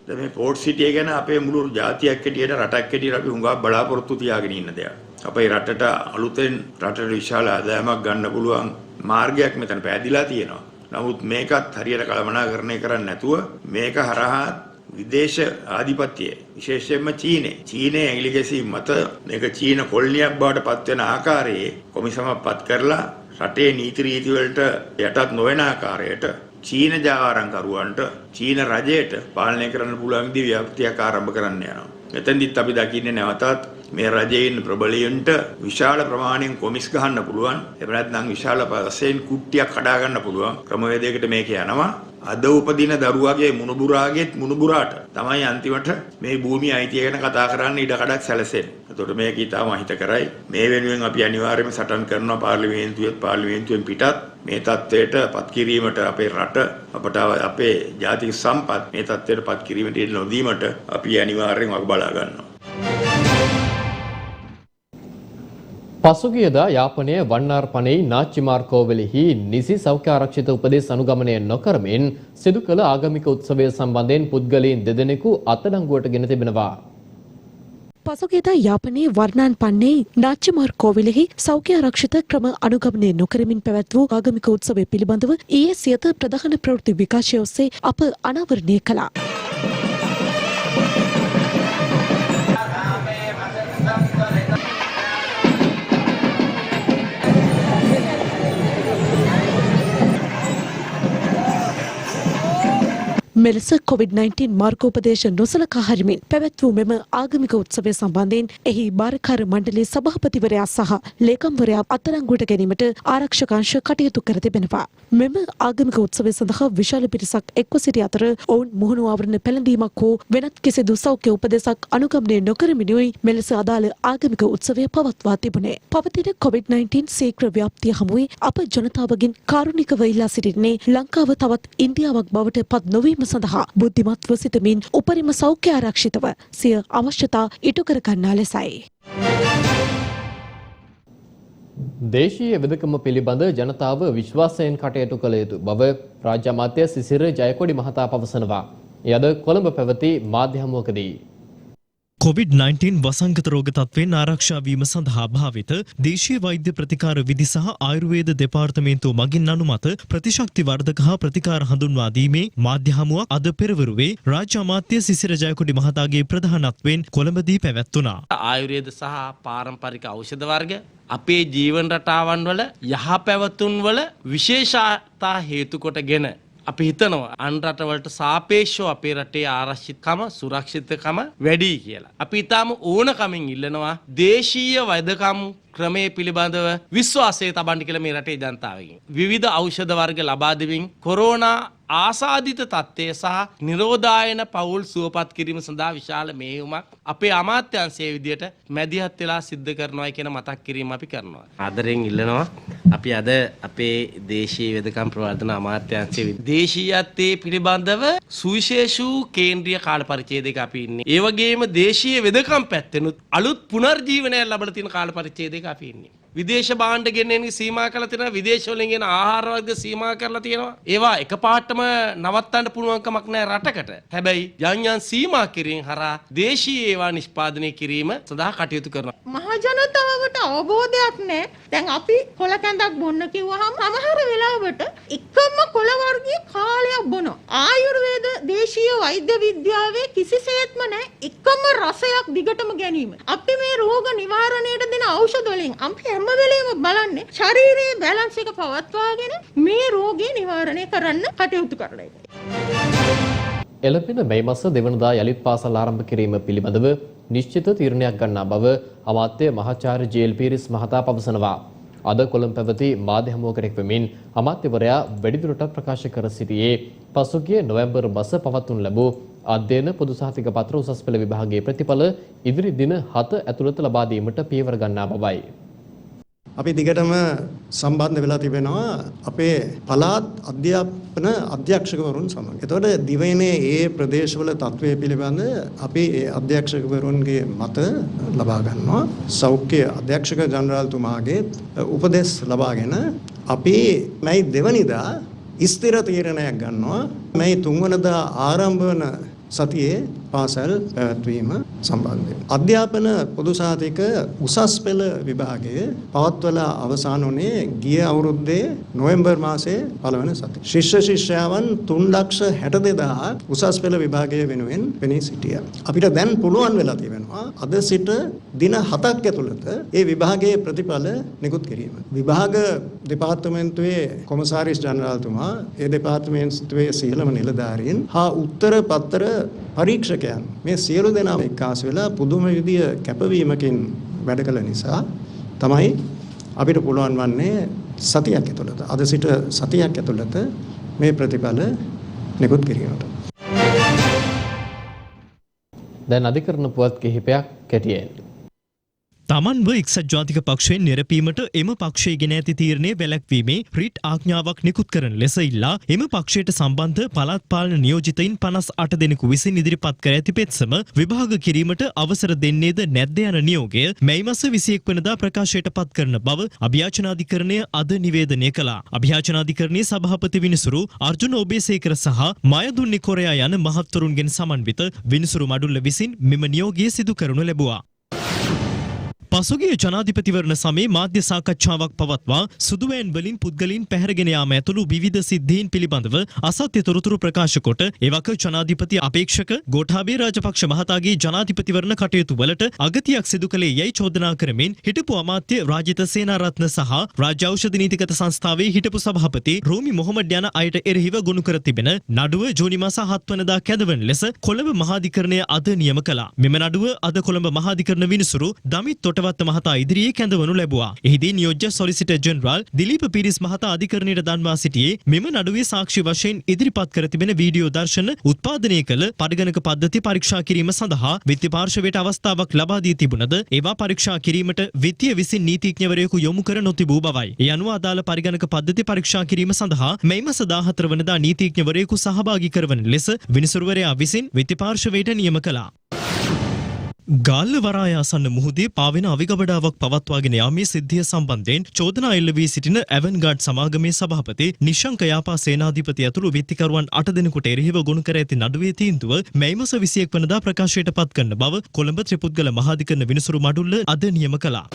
මේ පෝට් සිටිය ගැන අපේ මුළු ජාතියක් හැටියට රටක් හැටියට අපි හුඟක් බලාපොරොත්තු තියාගෙන ඉන්න දෙයක්. අපේ රටට අලුතෙන් රටට විශාල ආදායමක් ගන්න පුළුවන් මාර්ගයක් මෙතන පැහැදිලා තියෙනවා. නමුත් මේකත් හරියට කළමනාකරණය කරන්නේ නැතුව මේක හරහා විදේශ ආධිපත්‍යය විශේෂයෙන්ම චීනයේ ඇඟිලි ගැසීම් මත මේක චීන කොලනියක් බවට පත් වෙන ආකාරයේ කොමිසමක් පත් කරලා රටේ නීති රීති වලට යටත් නොවන ආකාරයට චීන ජාවාරම්කරුවන්ට චීන රජයට පාලනය කරන්න පුළුවන් විදිහ ව්‍යාපෘතියක් ආරම්භ කරන්න යනවා. මෙතෙන්දිත් අපි දකින්නේ නැවතත් මේ රජයෙන් ප්‍රබලයන්ට විශාල ප්‍රමාණයෙන් කොමිස් ගහන්න පුළුවන්. එහෙම නැත්නම් විශාල වශයෙන් කුට්ටියක් කඩා ගන්න පුළුවන් ක්‍රමවේදයකට මේක යනවා. අද උපදින දරුවාගේ මුණුබුරාගේ මුණුබුරාට තමයි අන්තිමට මේ භූමිය අයිතිය ගැන කතා කරන්න ඉඩ කඩක් සැලසෙන්නේ. එතකොට මේක ඊටම අහිතකරයි. මේ වෙනුවෙන් අපි අනිවාර්යයෙන්ම සටන් කරනවා පාර්ලිමේන්තුවෙන් පිටත් මේ තත්ත්වයට පත් කිරීමට අපේ රට අපට අපේ ජාතික සම්පත් මේ තත්ත්වයට පත් කිරීමට ඉඩ නොදීමට අපි අනිවාර්යෙන් වග බලා ගන්නවා. පසුගියදා යාපනයේ වන්නාර්පණේ නාච්චිමාර් කෝවෙලෙහි නිසි සෞඛ්‍ය ආරක්ෂිත උපදෙස් අනුගමනය නොකරමින් සිදු කළ ආගමික උත්සවය සම්බන්ධයෙන් පුද්ගලයන් දෙදෙනෙකු අත්අඩංගුවට ගෙන තිබෙනවා. පසුගියදා යාපනයේ වර්ණාන්පන්නේ නාච්චිමාර් කෝවිලෙහි සෞඛ්‍ය ආරක්ෂිත ක්‍රම අනුගමනය නොකරමින් පැවැත් වූ ආගමික උත්සවය පිළිබඳව ඊයේ සියත ප්‍රධාන ප්‍රවෘත්ති විකාශය ඔස්සේ අප අනාවරණය කළා. මෙලෙස COVID-19 මාර්ගෝපදේශ නොසලකා හරිමින් පැවැත් වූ මෙම ආගමික උත්සවය සම්බන්ධයෙන් එහි භාරකාර මණ්ඩලයේ සභාපතිවරයා සහ ලේකම්වරයා අත්අඩංගුවට ගැනීමට ආරක්ෂක අංශ කටයුතු කර තිබෙනවා. මෙම ආගමික උත්සවය සඳහා විශාල පිරිසක් එක්ව සිටි අතර ඔවුන් මුහුණු ආවරණ පැළඳීමක් හෝ වෙනත් කිසිදු සෞඛ්‍ය උපදෙසක් අනුගමනය නොකරමිනුයි මෙලෙස අදාළ ආගමික උත්සවය පවත්වා තිබුණේ. පවතින COVID-19 ශීඝ්‍ර ව්‍යාප්තිය හමුවේ අප ජනතාවගෙන් කාරුණිකව ඉල්ලා සිටින්නේ ලංකාව තවත් ඉන්දියාවක් බවට පත් නොවීම සඳහා බුද්ධිමත්ව සිටමින් උපරිම සෞඛ්‍ය ආරක්ෂිතව සිය අවශ්‍යතා ඉටු කර ගන්නා ලෙසයි. දේශීය වෙදකම පිළිබඳ ජනතාව විශ්වාසයෙන් කටයුතු කළ යුතු බව රාජ්‍ය අමාත්‍ය සිසිර ජයකොඩි මහතා පවසනවා. එය අද කොළඹ පැවති මාධ්‍ය හමුවකදී COVID-19 වසංගත රෝග තත්ත්වයෙන් ආරක්ෂා වීම සඳහා භාවිත දේශීය වෛද්‍ය ප්‍රතිකාර විධි සහ ආයුර්වේද දෙපාර්තමේන්තුව මගින් අනුමත ප්‍රතිශක්ති වර්ධක හා ප්‍රතිකාර හඳුන්වා දීමේ මාධ්‍ය හමුවක් අද පෙරවරුවේ රාජ්‍ය අමාත්‍ය සිසිර ජයකොඩි මහතාගේ ප්‍රධානත්වයෙන් කොළඹදී පැවැත්වුණා. ආයුර්වේද සහ පාරම්පරික ඖෂධ වර්ග අපේ ජීවන රටාවන් වල යහපැවතුම් වල විශේෂතා හේතු කොටගෙන අපි හිතනවා අන් රටවලට සාපේක්ෂව අපේ රටේ ආරක්ෂිතකම සුරක්ෂිතකම වැඩි කියලා. අපි ඊටාම ඕනකමින් ඉල්ලනවා දේශීය වෛද්‍යකම් ක්‍රමයේ පිළිබඳව විශ්වාසය තබන්න කියලා මේ රටේ ජනතාවගෙන්. විවිධ ඖෂධ වර්ග ලබා දෙමින් කොරෝනා ආසාදිත තත්ත්වය සහ නිරෝධායන පවුල් සුවපත් කිරීම සඳහා විශාල මෙහෙයුමක් අපේ අමාත්‍යාංශයේ විදියට මැදිහත් වෙලා සිද්ධ කරනවා කියන මතක් කිරීම අපි කරනවා. ආදරෙන් ඉල්ලනවා අපි අද අපේ දේශීය වෙදකම් ප්‍රවර්ධන අමාත්‍යාංශයේ දේශීයත්වයේ පිළිබඳව සුවිශේෂ වූ කේන්ද්‍රීය කාල පරිච්ඡේදයක අපි ඉන්නේ. ඒ වගේම දේශීය වෙදකම් පැත්තෙනුත් අලුත් පුනර්ජීවනයක් ලැබලා තියෙන කාල පරිච්ඡේදයක අපි ඉන්නේ. විදේශ භාණ්ඩ ගෙනෙන සීමා කරලා තියෙනවා, විදේශ වලින් එන ආහාර වර්ග සීමා කරලා තියෙනවා. ඒවා එකපාරටම නවත්තන්න පුළුවන් කමක් නැහැ රටකට. හැබැයි යම් සීමා කිරීම හරහා දේශීය ඒවා නිෂ්පාදනය කිරීම සඳහා කටයුතු කරනවා. මහ ජනතාවට අවබෝධයක් නැහැ. දැන් අපි කොළ කැඳක් බොන්න කිව්වහම සමහර වෙලාවට එකම කොළ වර්ගයේ කාලයක් බොනවා. ආයුර්වේද දේශීය වෛද්‍ය විද්‍යාවේ කිසිසේත්ම නැහැ එකම රසයක් දිගටම ගැනීම. අපි මේ රෝග නිවාරණයට දෙන ඖෂධ වලින් අපි හැම වෙලේම බලන්නේ ශරීරයේ බැලන්ස් එක පවත්වාගෙන මේ රෝගය නිවාරණය කරන්න කටයුතු කරන එක. එළඹෙන මේ මාස දෙවනදා යලිත් පාසල් ආරම්භ කිරීම පිළිබඳව නිශ්චිත තීරණයක් ගන්නා බව අමාත්‍ය මහාචාර්ය ජී.එල්. පීරිස් මහතා පවසනවා. අද කොළඹ පැවති මාධ්‍ය හමුවකට එක්වමින් අමාත්‍යවරයා වැඩිදුරටත් ප්‍රකාශ කර සිටියේ පසුගිය නොවැම්බර් මාස පවත්වනු ලැබූ අධ්‍යයන පොදු සහතික පත්‍ර උසස් පෙළ විභාගයේ ප්‍රතිඵල ඉදිරි දින 7 ඇතුළත ලබා දීමට පියවර ගන්නා බවයි. අපි දිගටම සම්බන්ධ වෙලා තිබෙනවා අපේ පළාත් අධ්‍යාපන අධ්‍යක්ෂකවරුන් සමග. එතකොට දිවයිනේ ඒ ප්‍රදේශවල තත්ත්වය පිළිබඳ අපි ඒ අධ්‍යක්ෂකවරුන්ගේ මත ලබා ගන්නවා. සෞඛ්‍ය අධ්‍යක්ෂක ජනරාල්තුමාගේ උපදෙස් ලබාගෙන අපි මේ දෙවනිදා ස්ථිර තීරණයක් ගන්නවා. මේ තුන්වනදා ආරම්භ වන සතියේ පාසල් පැවැත්වීම සම්බන්ධයෙන්. අධ්‍යාපන පොදු සහතික උසස් පෙළ විභාගයේ පවත්වලා අවසන් වුණේ ගිය අවුරුද්දේ නොවැම්බර් මාසයේ පළවෙනි සතියේ. ශිෂ්‍ය ශිෂ්‍යාවන් 3,62,000 උසස් පෙළ විභාගයේ වෙනුවෙන් පෙනී සිටියා. අපිට දැන් පුළුවන් වෙලා තියෙනවා අද සිට දින 7ක් ඇතුළත ඒ විභාගයේ ප්‍රතිඵල නිකුත් කිරීම. විභාග දෙපාර්තමේන්තුවේ කොමසාරිස් ජනරාල්තුමා ඒ දෙපාර්තමේන්තුවේ සියලුම නිලධාරීන් හා උත්තර පත්‍ර පරීක්ෂකයන් මේ සියලු දෙනාම එක්කාසු වෙලා පුදුම විදිය කැපවීමකින් වැඩ කළ නිසා තමයි අපිට පුළුවන් වන්නේ සතියක් ඇතුළත අද සිට සතියක් ඇතුළත මේ ප්‍රතිඵල නිකුත් කිරීමට. දැන් අධිකරණ පුවත් කිහිපයක් කැටියෙන්. තමන්ව එක්සත් ජාතික පක්ෂයෙන් නිරපීමට එම පක්ෂයේ ගෙන ඇති තීරණය වැළැක්වීමේ රිට් ආඥාවක් නිකුත් කරන ලෙස ඉල්ලා එම පක්ෂයට සම්බන්ධ පළාත් පාලන නියෝජිතයින් 58 දෙනෙකු විසින් ඉදිරිපත් කර ඇති පෙත්සම විභාග කිරීමට අවසර දෙන්නේද නැද්ද යන නියෝගය මැයි මාස 21 වෙනිදා ප්‍රකාශයට පත් කරන බව අභියාචනාධිකරණය අද නිවේදනය කළා. අභියාචනාධිකරණයේ සභාපති විනිසුරු අර්ජුන ඔබේසේකර සහ මයදුන්නි කොරයා යන මහත්වරුන්ගෙන් සමන්විත විනිසුරු මඩුල්ල විසින් මෙම නියෝගය සිදු කරනු ලැබුවා. පසුගිය ජනාධිපතිවරණ සමයේ මාධ්‍ය සාකච්ඡාවක් පවත්වා සුදුවෑන් වලින් පුද්ගලයන් පැහැරගෙන යාම ඇතුළු විවිධ සිද්ධීන් පිළිබඳව අසත්‍ය තොරතුරු ප්‍රකාශ කොට එවක ජනාධිපති අපේක්ෂක ගෝඨාභය රාජපක්ෂ මහතාගේ ජනාධිපතිවරණ කටයුතු වලට අගතියක් සිදු කළේ යැයි චෝදනා කරමින් හිටපු අමාත්‍ය රාජිත සේනාරත්න සහ රාජ්‍ය ඖෂධ නීතිගත සංස්ථාවේ හිටපු සභාපති රෝමි මොහොමඩ් යන අයට එරෙහිව ගොනු කර තිබෙන නඩුව ජූනි මාස 7 වෙනිදා කැඳවන ලෙස කොළඹ මහාධිකරණය අද නියම කළා. මෙම නඩුව අද කොළඹ මහාධිකරණ විනිසුරු දමිත් තොටවත්ත මහතා ඉදිරියේ කැඳවනු ලැබුවා. එහිදී නියෝජ්‍ය සොලිසිටර් ජෙනරාල් දිලීප පීරිස් මහතා අධිකරණයට දන්වා සිටියේ මෙම නඩුවේ සාක්ෂි වශයෙන් ඉදිරිපත් කර තිබෙන වීඩියෝ දර්ශන උත්පාදනය කළ පරිගණක පද්ධති පරීක්ෂා කිරීම සඳහා විත්ති පාර්ශවයට අවස්ථාවක් ලබා දී තිබුණද ඒවා පරීක්ෂා කිරීමට විත්තිය විසින් නීතිඥවරයෙකු යොමු කර නොතිබූ බවයි. ඒ අනුව අදාළ පරිගණක පද්ධති පරීක්ෂා කිරීම සඳහා මැයි මාස 14 වෙනිදා නීතිඥවරයෙකු සහභාගී කරවන ලෙස විනිසුරුවරයා විසින් විත්ති පාර්ශවයට නියම කළා. ගාල්ල වරායාසන්න මුහුදේ පාවෙන අවිගබඩාවක් පවත්වාගෙන යාමේ සිද්ධිය සම්බන්ධයෙන් චෝදනා එල්ල වී සිටින ඇවන්ගාඩ් සමාගමේ සභාපති නිශංක යාපා සේනාධිපති ඇතුළු විත්තිකරුවන් 8 දෙනෙකුට එරෙහිව ගොනු කර ඇති නඩුවේ තීන්දුව මැයි මාස 21 වෙනිදා ප්‍රකාශයට පත් කරන බව කොළඹ ත්‍රිපුද්ගල මහාධිකරණ විනිසුරු මඩුල්ල අද නියම කළා.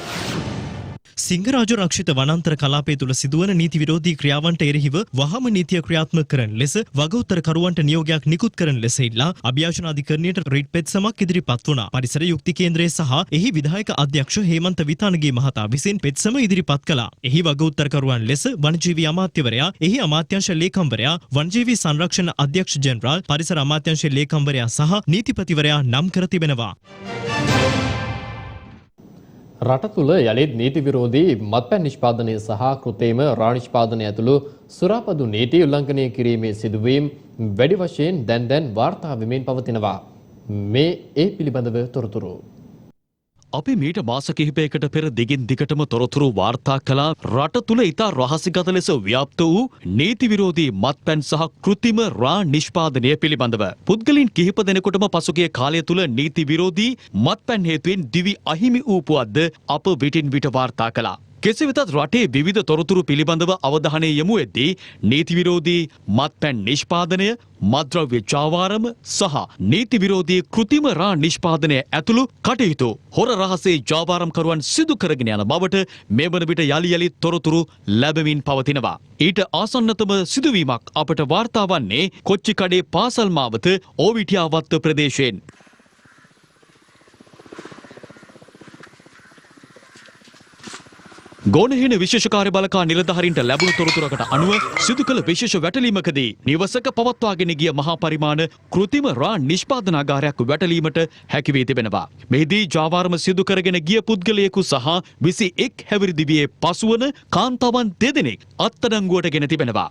සිංහරාජ රක්ෂිත වනාන්තර කලාපය තුළ සිදුවන නීති විරෝධී ක්‍රියාවන්ට එරෙහිව වහම නීතිය ක්‍රියාත්මක කරන ලෙස වගඋත්තරකරුවන්ට නියෝගයක් නිකුත් කරන ලෙස ඉල්ලා අභියාචනාධිකරණයට රිට් පෙත්සමක් ඉදිරිපත් වුණා. පරිසර යුක්ති කේන්ද්‍රය සහ එහි විධායක අධ්‍යක්ෂ හේමන්ත විතානගේ මහතා විසින් පෙත්සම ඉදිරිපත් කළා. එහි වගඋත්තරකරුවන් ලෙස වනජීවී අමාත්‍යවරයා, එහි අමාත්‍යාංශ ලේකම්වරයා, වනජීවී සංරක්ෂණ අධ්‍යක්ෂ ජෙනරාල්, පරිසර අමාත්‍යාංශ ලේකම්වරයා සහ නීතිපතිවරයා නම් කර තිබෙනවා. රට තුළ යළිත් නීති විරෝධී මත්පැන් නිෂ්පාදනය සහ කෘත්‍රිම රා නිෂ්පාදනය ඇතුළු සුරාපදු නීති උල්ලංඝනය කිරීමේ සිදුවීම් වැඩි වශයෙන් දැන් වාර්තා වෙමින් පවතිනවා. මේ ඒ පිළිබඳව තොරතුරු. අපි මීට මාස කිහිපයකට පෙර දිගින් දිගටම තොරතුරු වාර්තා කළා රට තුළ ඉතා රහසිගත ලෙස ව්‍යාප්ත වූ නීති විරෝධී මත්පැන් සහ කෘත්‍රිම රා නිෂ්පාදනය පිළිබඳව. පුද්ගලින් කිහිප දෙනෙකුටම පසුගිය කාලය තුළ නීති විරෝධී මත්පැන් හේතුවෙන් දිවි අහිමි වූ පුවත්ද අප විටින් විට වාර්තා කළා. කෙසේ වෙතත් රටේ විවිධ තොරතුරු පිළිබඳව අවධානය යොමු වෙද්දී නීති විරෝධී මත්පැන් නිෂ්පාදනය, මත්ද්‍රව්‍ය ජාවාරම සහ නීති විරෝධී කෘත්‍රිම රා නිෂ්පාදනය ඇතුළු කටයුතු හොර රහසේ ජාවාරම්කරුවන් සිදු කරගෙන යන බවට මේ වන විට යළි තොරතුරු ලැබමින් පවතිනවා. ඊට ආසන්නතම සිදුවීමක් අපට වාර්තා වන්නේ කොච්චිකඩේ පාසල් මාවත ඕවිටියාවත්ත ප්‍රදේශයෙන්. ගෝනහේන විශේෂ කාර්ය බළකා නිලධාරීන්ට ලැබුණු තොරතුරකට අනුව සිදු කළ විශේෂ වැටලීමකදී නිවසක පවත්වාගෙන ගිය මහා පරිමාණ කෘත්‍රිම රා නිෂ්පාදනාගාරයක් වැටලීමට හැකි වී තිබෙනවා. මෙහිදී ජාවාරම සිදු කරගෙන ගිය පුද්ගලයෙකු සහ 21 හැවිරිදිවියේ පසුවන කාන්තාවන් දෙදෙනෙක් අත්අඩංගුවට ගෙන තිබෙනවා.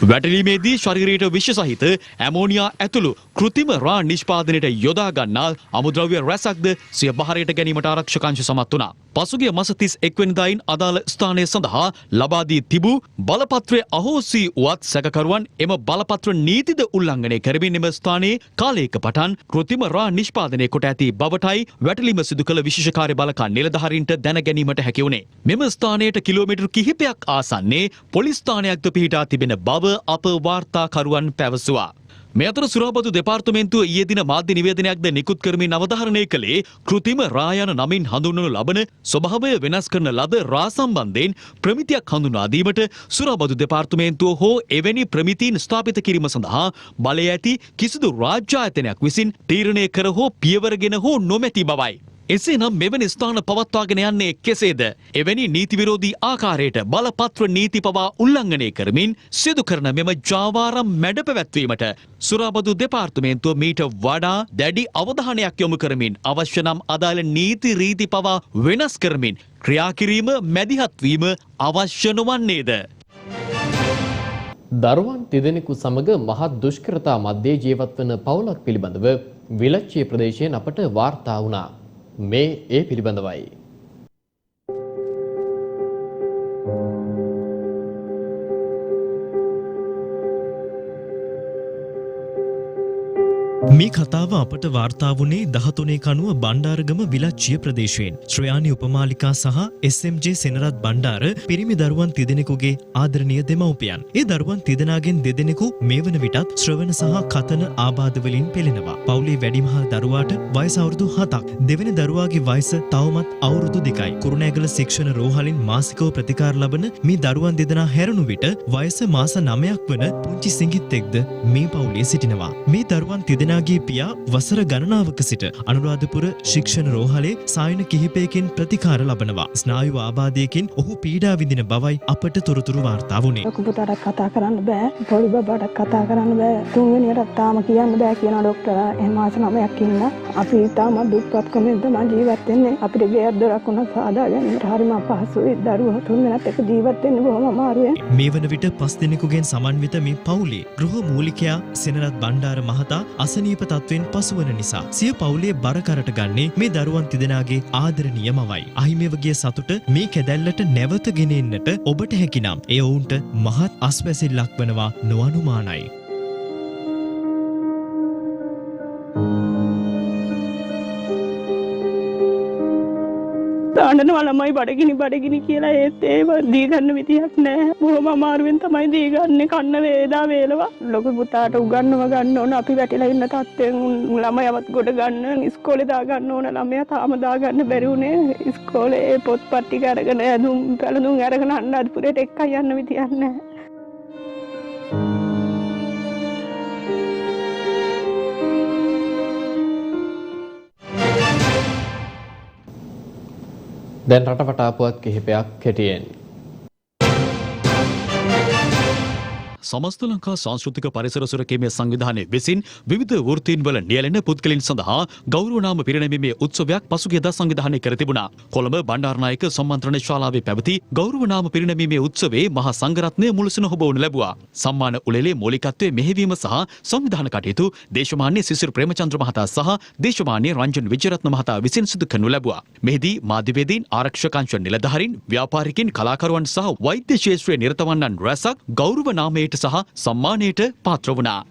වැටලීමේදී ශරීරයට විෂ සහිත ඇමෝනියා ඇතුළු කෘත්‍රිම රා නිෂ්පාදනයට යොදා ගන්නා අමුද්‍රව්‍ය රැසක්ද සිය බහරයට ගැනීමට ආරක්ෂක අංශ සමත් වුණා. පසුගිය මාස 31 වෙනිදායින් අදාළ ස්ථානය සඳහා ලබා දී තිබූ බලපත්‍රය අහෝසි වුවත් සැකකරුවන් එම බලපත්‍ර නීතිද උල්ලංඝනය කරමින් එම ස්ථානයේ කාලයක පටන් කෘත්‍රිම රා නිෂ්පාදනය කොට ඇති බවටයි වැටලීම සිදු කළ විශේෂ කාර්ය බළකා නිලධාරීන්ට දැන ගැනීමට හැකි වුණේ. මෙම ස්ථානයට කිලෝමීටර් කිහිපයක් ආසන්නයේ පොලිස් ස්ථානයක්ද පිහිටා තිබෙන බව අප වාර්තාකරුවන් පැවසුවා. මේ අතර සුරාපතු දෙපාර්තමේන්තුව ඊයේ දින මාධ්‍ය නිවේදනයක්ද නිකුත් කරමින් අවධාරණය කළේ කෘත්‍රිම රා යන නමින් හඳුන්වනු ලබන ස්වභාවය වෙනස් කරන ලද රා සම්බන්ධයෙන් ප්‍රමිතියක් හඳුනා දීමට සුරාපතු දෙපාර්තමේන්තුව හෝ එවැනි ප්‍රමිතීන් ස්ථාපිත කිරීම සඳහා බලය ඇති කිසිදු රාජ්‍ය ආයතනයක් විසින් තීරණය කර හෝ පියවරගෙන හෝ නොමැති බවයි. එසේනම් මෙවැනි ස්ථාන පවත්වාගෙන යන්නේ කෙසේද? එවැනි නීති විරෝධී ආකාරයට බලපත්‍ර නීති පවා උල්ලංඝනය කරමින් සිදු කරන මෙම ජාවාරම් මැඩ පැවැත්වීමට සුරාබදු දෙපාර්තමේන්තුව මීට වඩා දැඩි අවධානයක් යොමු කරමින් අවශ්‍ය නම් අදාළ නීති රීති පවා වෙනස් කරමින් ක්‍රියා කිරීම මැදිහත් වීම අවශ්‍ය නොවන්නේද? දරුවන් තිදෙනෙකු සමග මහත් දුෂ්කරතා මැද්දේ ජීවත් වන පවුලක් පිළිබඳව විලච්චිය ප්‍රදේශයෙන් අපට වාර්තා වුණා. මේ ඒ පිළිබඳවයි. මේ කතාව අපට වාර්තා වුණේ 13 කනුව බණ්ඩාරගම විලච්චිය ප්‍රදේශයෙන්. ශ්‍රයානි උපමාලිකා සහ SMJ සෙනරත් බණ්ඩාර පිරිමි දරුවන් තිදෙනෙකුගේ ආදරණීය දෙමව්පියන්. ඒ දරුවන් තිදෙනාගෙන් දෙදෙනෙකු මේ වන විටත් ශ්‍රවණ සහ කතන ආබාධ වලින් පෙළෙනවා. පවුලේ වැඩිමහල් දරුවාට වයස අවුරුදු 7ක්. දෙවෙනි දරුවාගේ වයස තවමත් අවුරුදු 2යි. කුරුණෑගල ශික්ෂණ රෝහලින් මාසිකව ප්‍රතිකාර ලබන මේ දරුවන් දෙදෙනා හැරුණු විට වයස මාස 9ක් වන පුංචි සිඟිත්තෙක්ද මේ පවුලේ සිටිනවා. මේ දරුවන් තිදෙනාගේ පියා වසර ගණනාවක සිට අනුරාධපුර ශික්ෂණ රෝහලේ සායන කිහිපයකින් ප්‍රතිකාර ලබනවා. ස්නායු ආබාධයකින් ඔහු පීඩා විඳින බවයි අපට තොරතුරු වාර්තා වුණේ. ලොකු පුතාට කතා කරන්න බෑ, පොඩි බබාට කතා කරන්න බෑ, තුන්වෙනියට තාම කියන්න බෑ කියන ડોක්ටර්ලා එහෙම මාස 9ක් ඉන්න. අපි තාම දුක්පත්කමෙන් තමයි ජීවත් වෙන්නේ. අපිට ගෙයක් දොරක් උනත් සාදාගෙන හරිම අපහසුයි. දරුවෝ තුන්වෙනිත් එක්ක ජීවත් වෙන්න බොහොම අමාරුයි. මේ වන විට 5 දෙනෙකුගෙන් සමන්විත මේ පවුලේ ගෘහ මූලිකයා සෙනරත් බණ්ඩාර මහතා අසනීප තත්වෙන් පසුවන නිසා සිය පවුලේ බර කරට ගන්නේ මේ දරුවන් තිදෙනාගේ ආදරණීය මවයි. අහිමිව ගිය සතුට මේ කැදැල්ලට නැවත ගෙන එන්නට ඔබට හැකිනම් එය ඔවුන්ට මහත් අස්වැසිල්ලක් වනවා නොඅනුමානයි. දාන්නනවා ළමයි බඩගිනි කියලා ඒත් ඒව දී ගන්න විදියක් නැහැ. බොහොම අමාරුවෙන් තමයි දී ගන්නේ. කන්න වේදා වේලවා. ලොකු පුතාට උගන්වව ගන්න ඕන. අපි වැටිලා ඉන්න තත්ත්වෙන් ළමයවත් ගොඩ ගන්න ඉස්කෝලේ දා ගන්න ඕන. ළමයා තාම දා ගන්න බැරි උනේ. ඉස්කෝලේ පොත්පත් ටික අරගෙන ඇඳුම් පැළඳුම් අරගෙන අන්නාදිපුරේට එක්කයි යන්න විදියක් නැහැ. දැන් රටවටා පුවත් කිහිපයක් කෙටියෙන්. සමස්ත ලංකා සංස්කෘතික පරිසර සුරකීමේ සංවිධානය විසින් විවිධ වෘත්තීන් වල නියැලෙන පුද්ගලයන් සඳහා ගෞරව නාම පිරිනැමීමේ උත්සවයක් පසුගියදා සංවිධානය කර තිබුණා. කොළඹ බණ්ඩාරනායක සම්මන්ත්‍රණ ශාලාවේ පැවති ගෞරව නාම පිරිනැමීමේ උත්සවයේ මහා සංඝරත්නය මුළුසුන හොබවනු ලැබුවා. සම්මාන උළෙලේ මූලිකත්වයේ මෙහෙවීම සහ සංවිධාන කටයුතු දේශමාන්‍ය සිසිල් ප්‍රේමචන්ද්‍ර මහතා සහ දේශමාන්‍ය රංජන් විජයරත්න මහතා විසින් සිදු කරනු ලැබුවා. මෙහිදී මාධ්‍යවේදීන්, ආරක්ෂක අංශ නිලධාරීන්, ව්‍යාපාරිකින්, කලාකරුවන් සහ වෛද්‍ය ක්ෂේත්‍රයේ නිරත වන්නන් රැසක් ගෞරව නාමයට සහ සම්මානයට පාත්‍ර වුණා.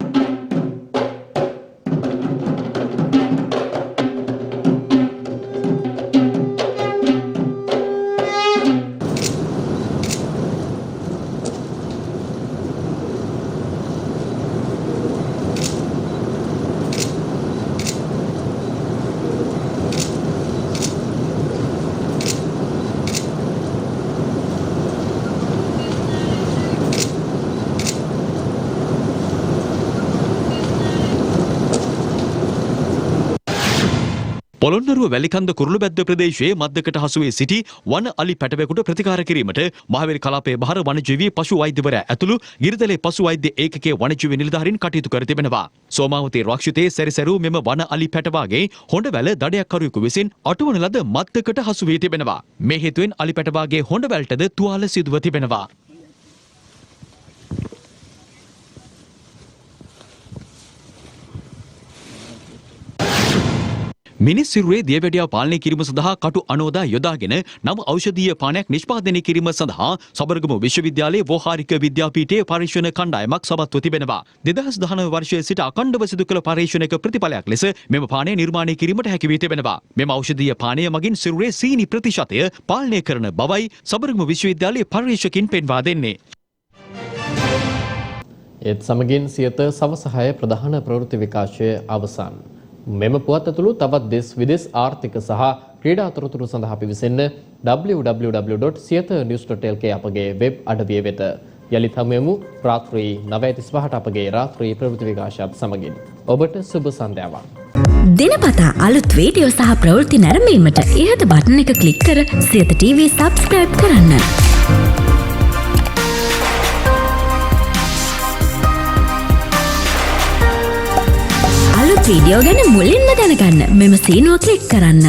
පොළොන්නරුව වැලිකන්ද කුරුළුබැද්ද ප්‍රදේශයේ මද්දකට හසුවී සිටි වන අලි පැටවෙකුට ප්‍රතිකාර කිරීමට මහවැලි කලාපයේ බහර වනජීවී පශු වෛද්‍යවරයා ඇතුළු ගිරිතලේ පශු වෛද්‍ය ඒකකයේ වනජීවී නිලධාරීන් කටයුතු කර තිබෙනවා. සෝමාවතී රක්ෂිතයේ සැරිසැරූ මෙම වන අලි පැටවාගේ හොඬවැල දඩයක්කරුවෙකු විසින් අටවන ලද මද්දකට හසු වී තිබෙනවා. මේ හේතුවෙන් අලි පැටවාගේ හොඬවැලටද තුවාල සිදුව තිබෙනවා. මිනිස් සිරුරේ දියවැඩියාව පාලනය කිරීම සඳහා කටු අනෝදා යොදාගෙන නව ඖෂධීය පානයක් නිෂ්පාදනය කිරීම සඳහා සබරගම විශ්වවිද්‍යාලයේ වෝහාරික විද්‍යාපීඨයේ පරීක්ෂණ කණ්ඩායමක් සමත්ව තිබෙනවා. 2019 වර්ෂයේ සිට අඛණ්ඩව සිදු කළ පරීක්ෂණයක ප්‍රතිඵලයක් ලෙස මෙම පානය නිර්මාණය කිරීමට හැකි වී තිබෙනවා. මෙම ඖෂධීය පානය මගින් සිරුරේ සීනි ප්‍රතිශතය පාලනය කරන බවයි සබරගම විශ්වවිද්‍යාලයේ පරීක්ෂකින් පෙන්වා දෙන්නේ. ඒත් සමගින් සියත සවස 6 ප්‍රධාන ප්‍රවෘත්ති විකාශය අවසන්. මෙම පුවත් ඇතුළු තවත් දෙස් විදෙස් ආර්ථික සහ ක්‍රීඩා තොරතුරු සඳහා පිවිසෙන්න www.siyathanews.lk අපගේ වෙබ් අඩවිය වෙත. යලිත් හමුවෙමු රාත්‍රී 9:35ට අපගේ රාත්‍රී ප්‍රවෘත්ති විකාශයත් සමගින්. ඔබට සුබ සන්ධ්‍යාවක්. දිනපතා අලුත් වීඩියෝ සහ ප්‍රවෘත්ති නැරඹීමට ඉහත බටන් එක ක්ලික් කර සියත TV සබස්ක්‍රයිබ් කරන්න. අලුත් වීඩියෝ ගැන මුලින්ම දැනගන්න මෙම සීනුව ක්ලික් කරන්න.